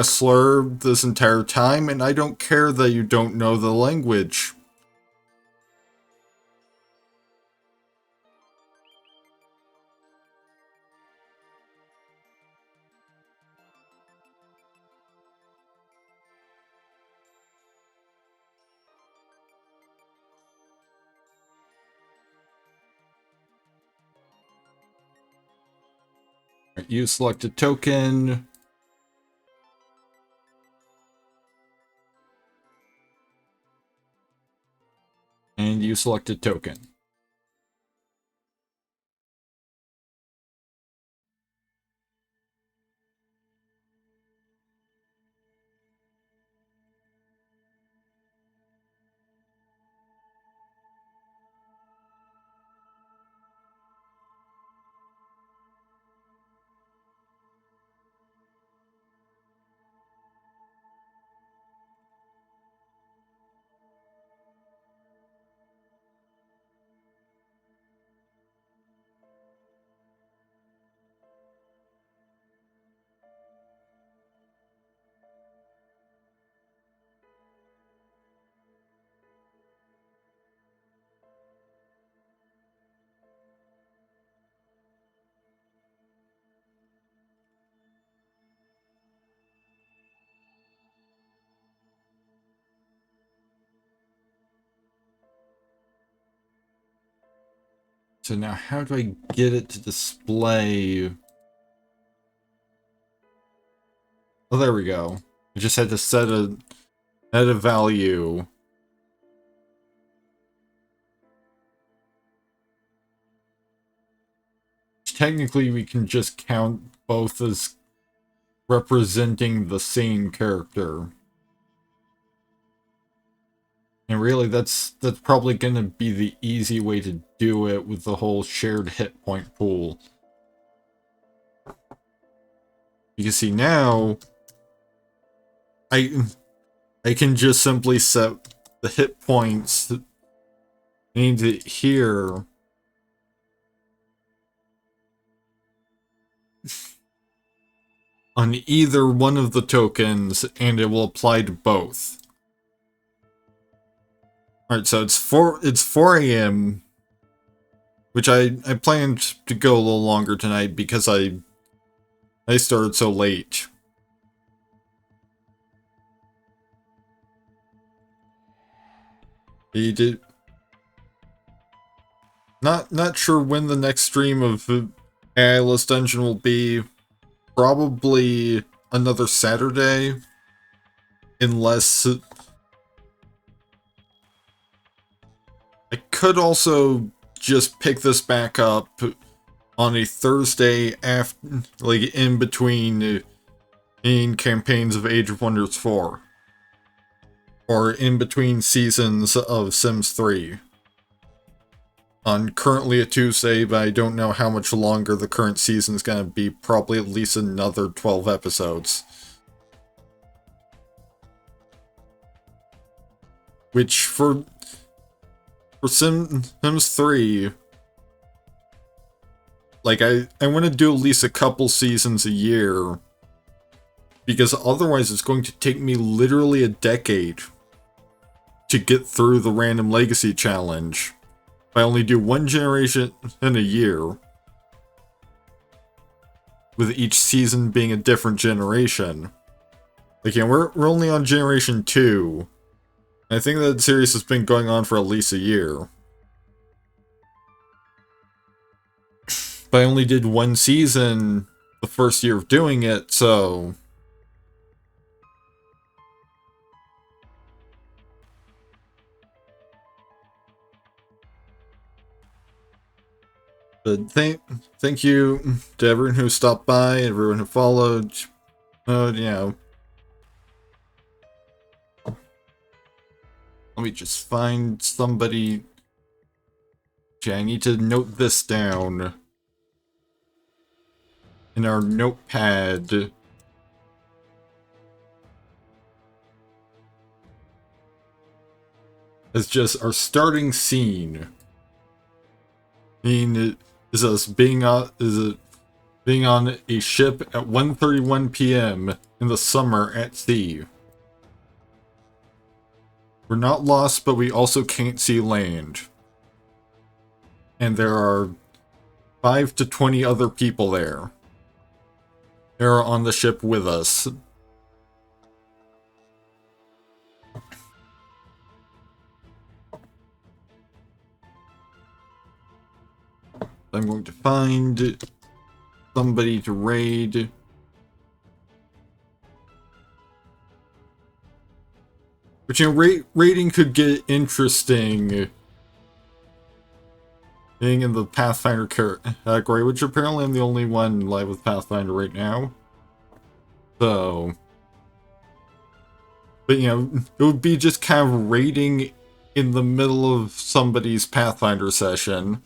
slur this entire time, and I don't care that you don't know the language. You select a token. And you select a token. So now how do I get it to display? Oh, there we go. I just had to set a value. Technically, we can just count both as representing the same character. And really, that's probably gonna be the easy way to do it with the whole shared hit point pool. You can see now, I can just simply set the hit points named it here on either one of the tokens, and it will apply to both. Alright, so it's 4 a.m., which I planned to go a little longer tonight because I started so late. He did not sure when the next stream of AI-less Dungeon will be. Probably another Saturday, unless I could also just pick this back up on a Thursday after, like in between campaigns of Age of Wonders 4, or in between seasons of Sims 3. On currently a Tuesday, but I don't know how much longer the current season is going to be. Probably at least another 12 episodes. Which, for Sims 3, like, I want to do at least a couple seasons a year, because otherwise it's going to take me literally a decade to get through the Random Legacy Challenge. I only do one generation in a year, with each season being a different generation. Like, yeah, we're only on Generation 2. I think that series has been going on for at least a year. But I only did one season the first year of doing it, so... But thank you to everyone who stopped by, everyone who followed. You know. Let me just find somebody. Okay, I need to note this down in our notepad. It's just our starting scene. I mean, is us being on a ship at 1:31 p.m. in the summer at sea. We're not lost, but we also can't see land. And there are 5 to 20 other people there. They're on the ship with us. I'm going to find somebody to raid. But you know, raiding could get interesting. Being in the Pathfinder category, which apparently I'm the only one live with Pathfinder right now. So... But you know, it would be just kind of raiding in the middle of somebody's Pathfinder session.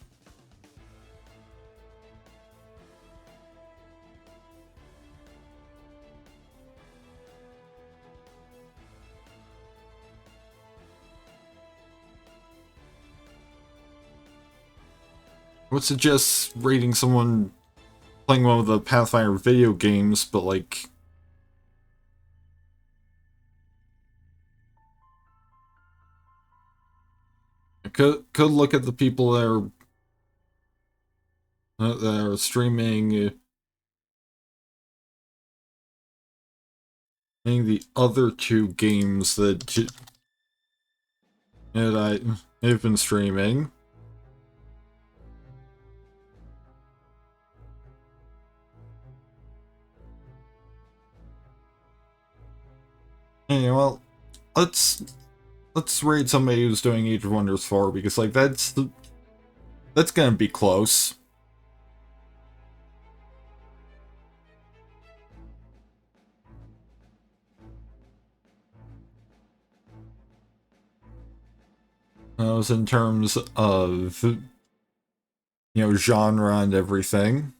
I would suggest raiding someone playing one of the Pathfinder video games, but like... I could look at the people that are streaming... the other two games that I've been streaming. Anyway, well, let's rate somebody who's doing Age of Wonders 4, because like that's gonna be close. Those in terms of, you know, genre and everything.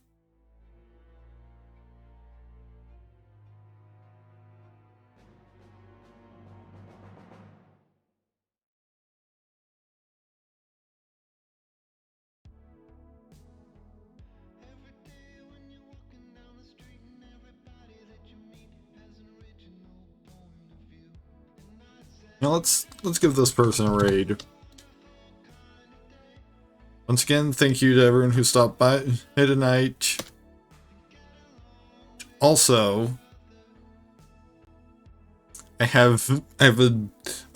Now let's give this person a raid. Once again, thank you to everyone who stopped by here tonight. Also, I have a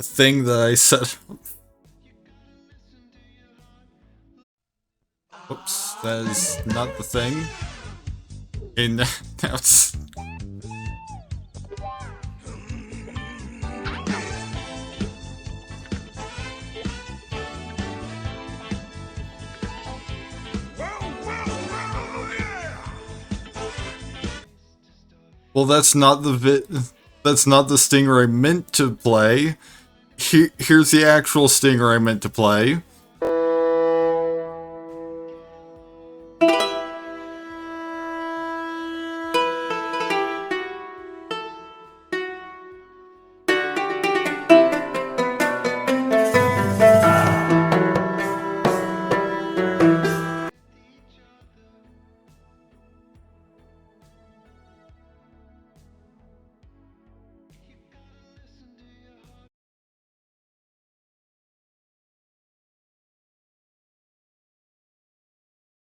thing that I set. Oops, that is not the thing. And now it's. Well, that's not the stinger I meant to play. Here's the actual stinger I meant to play.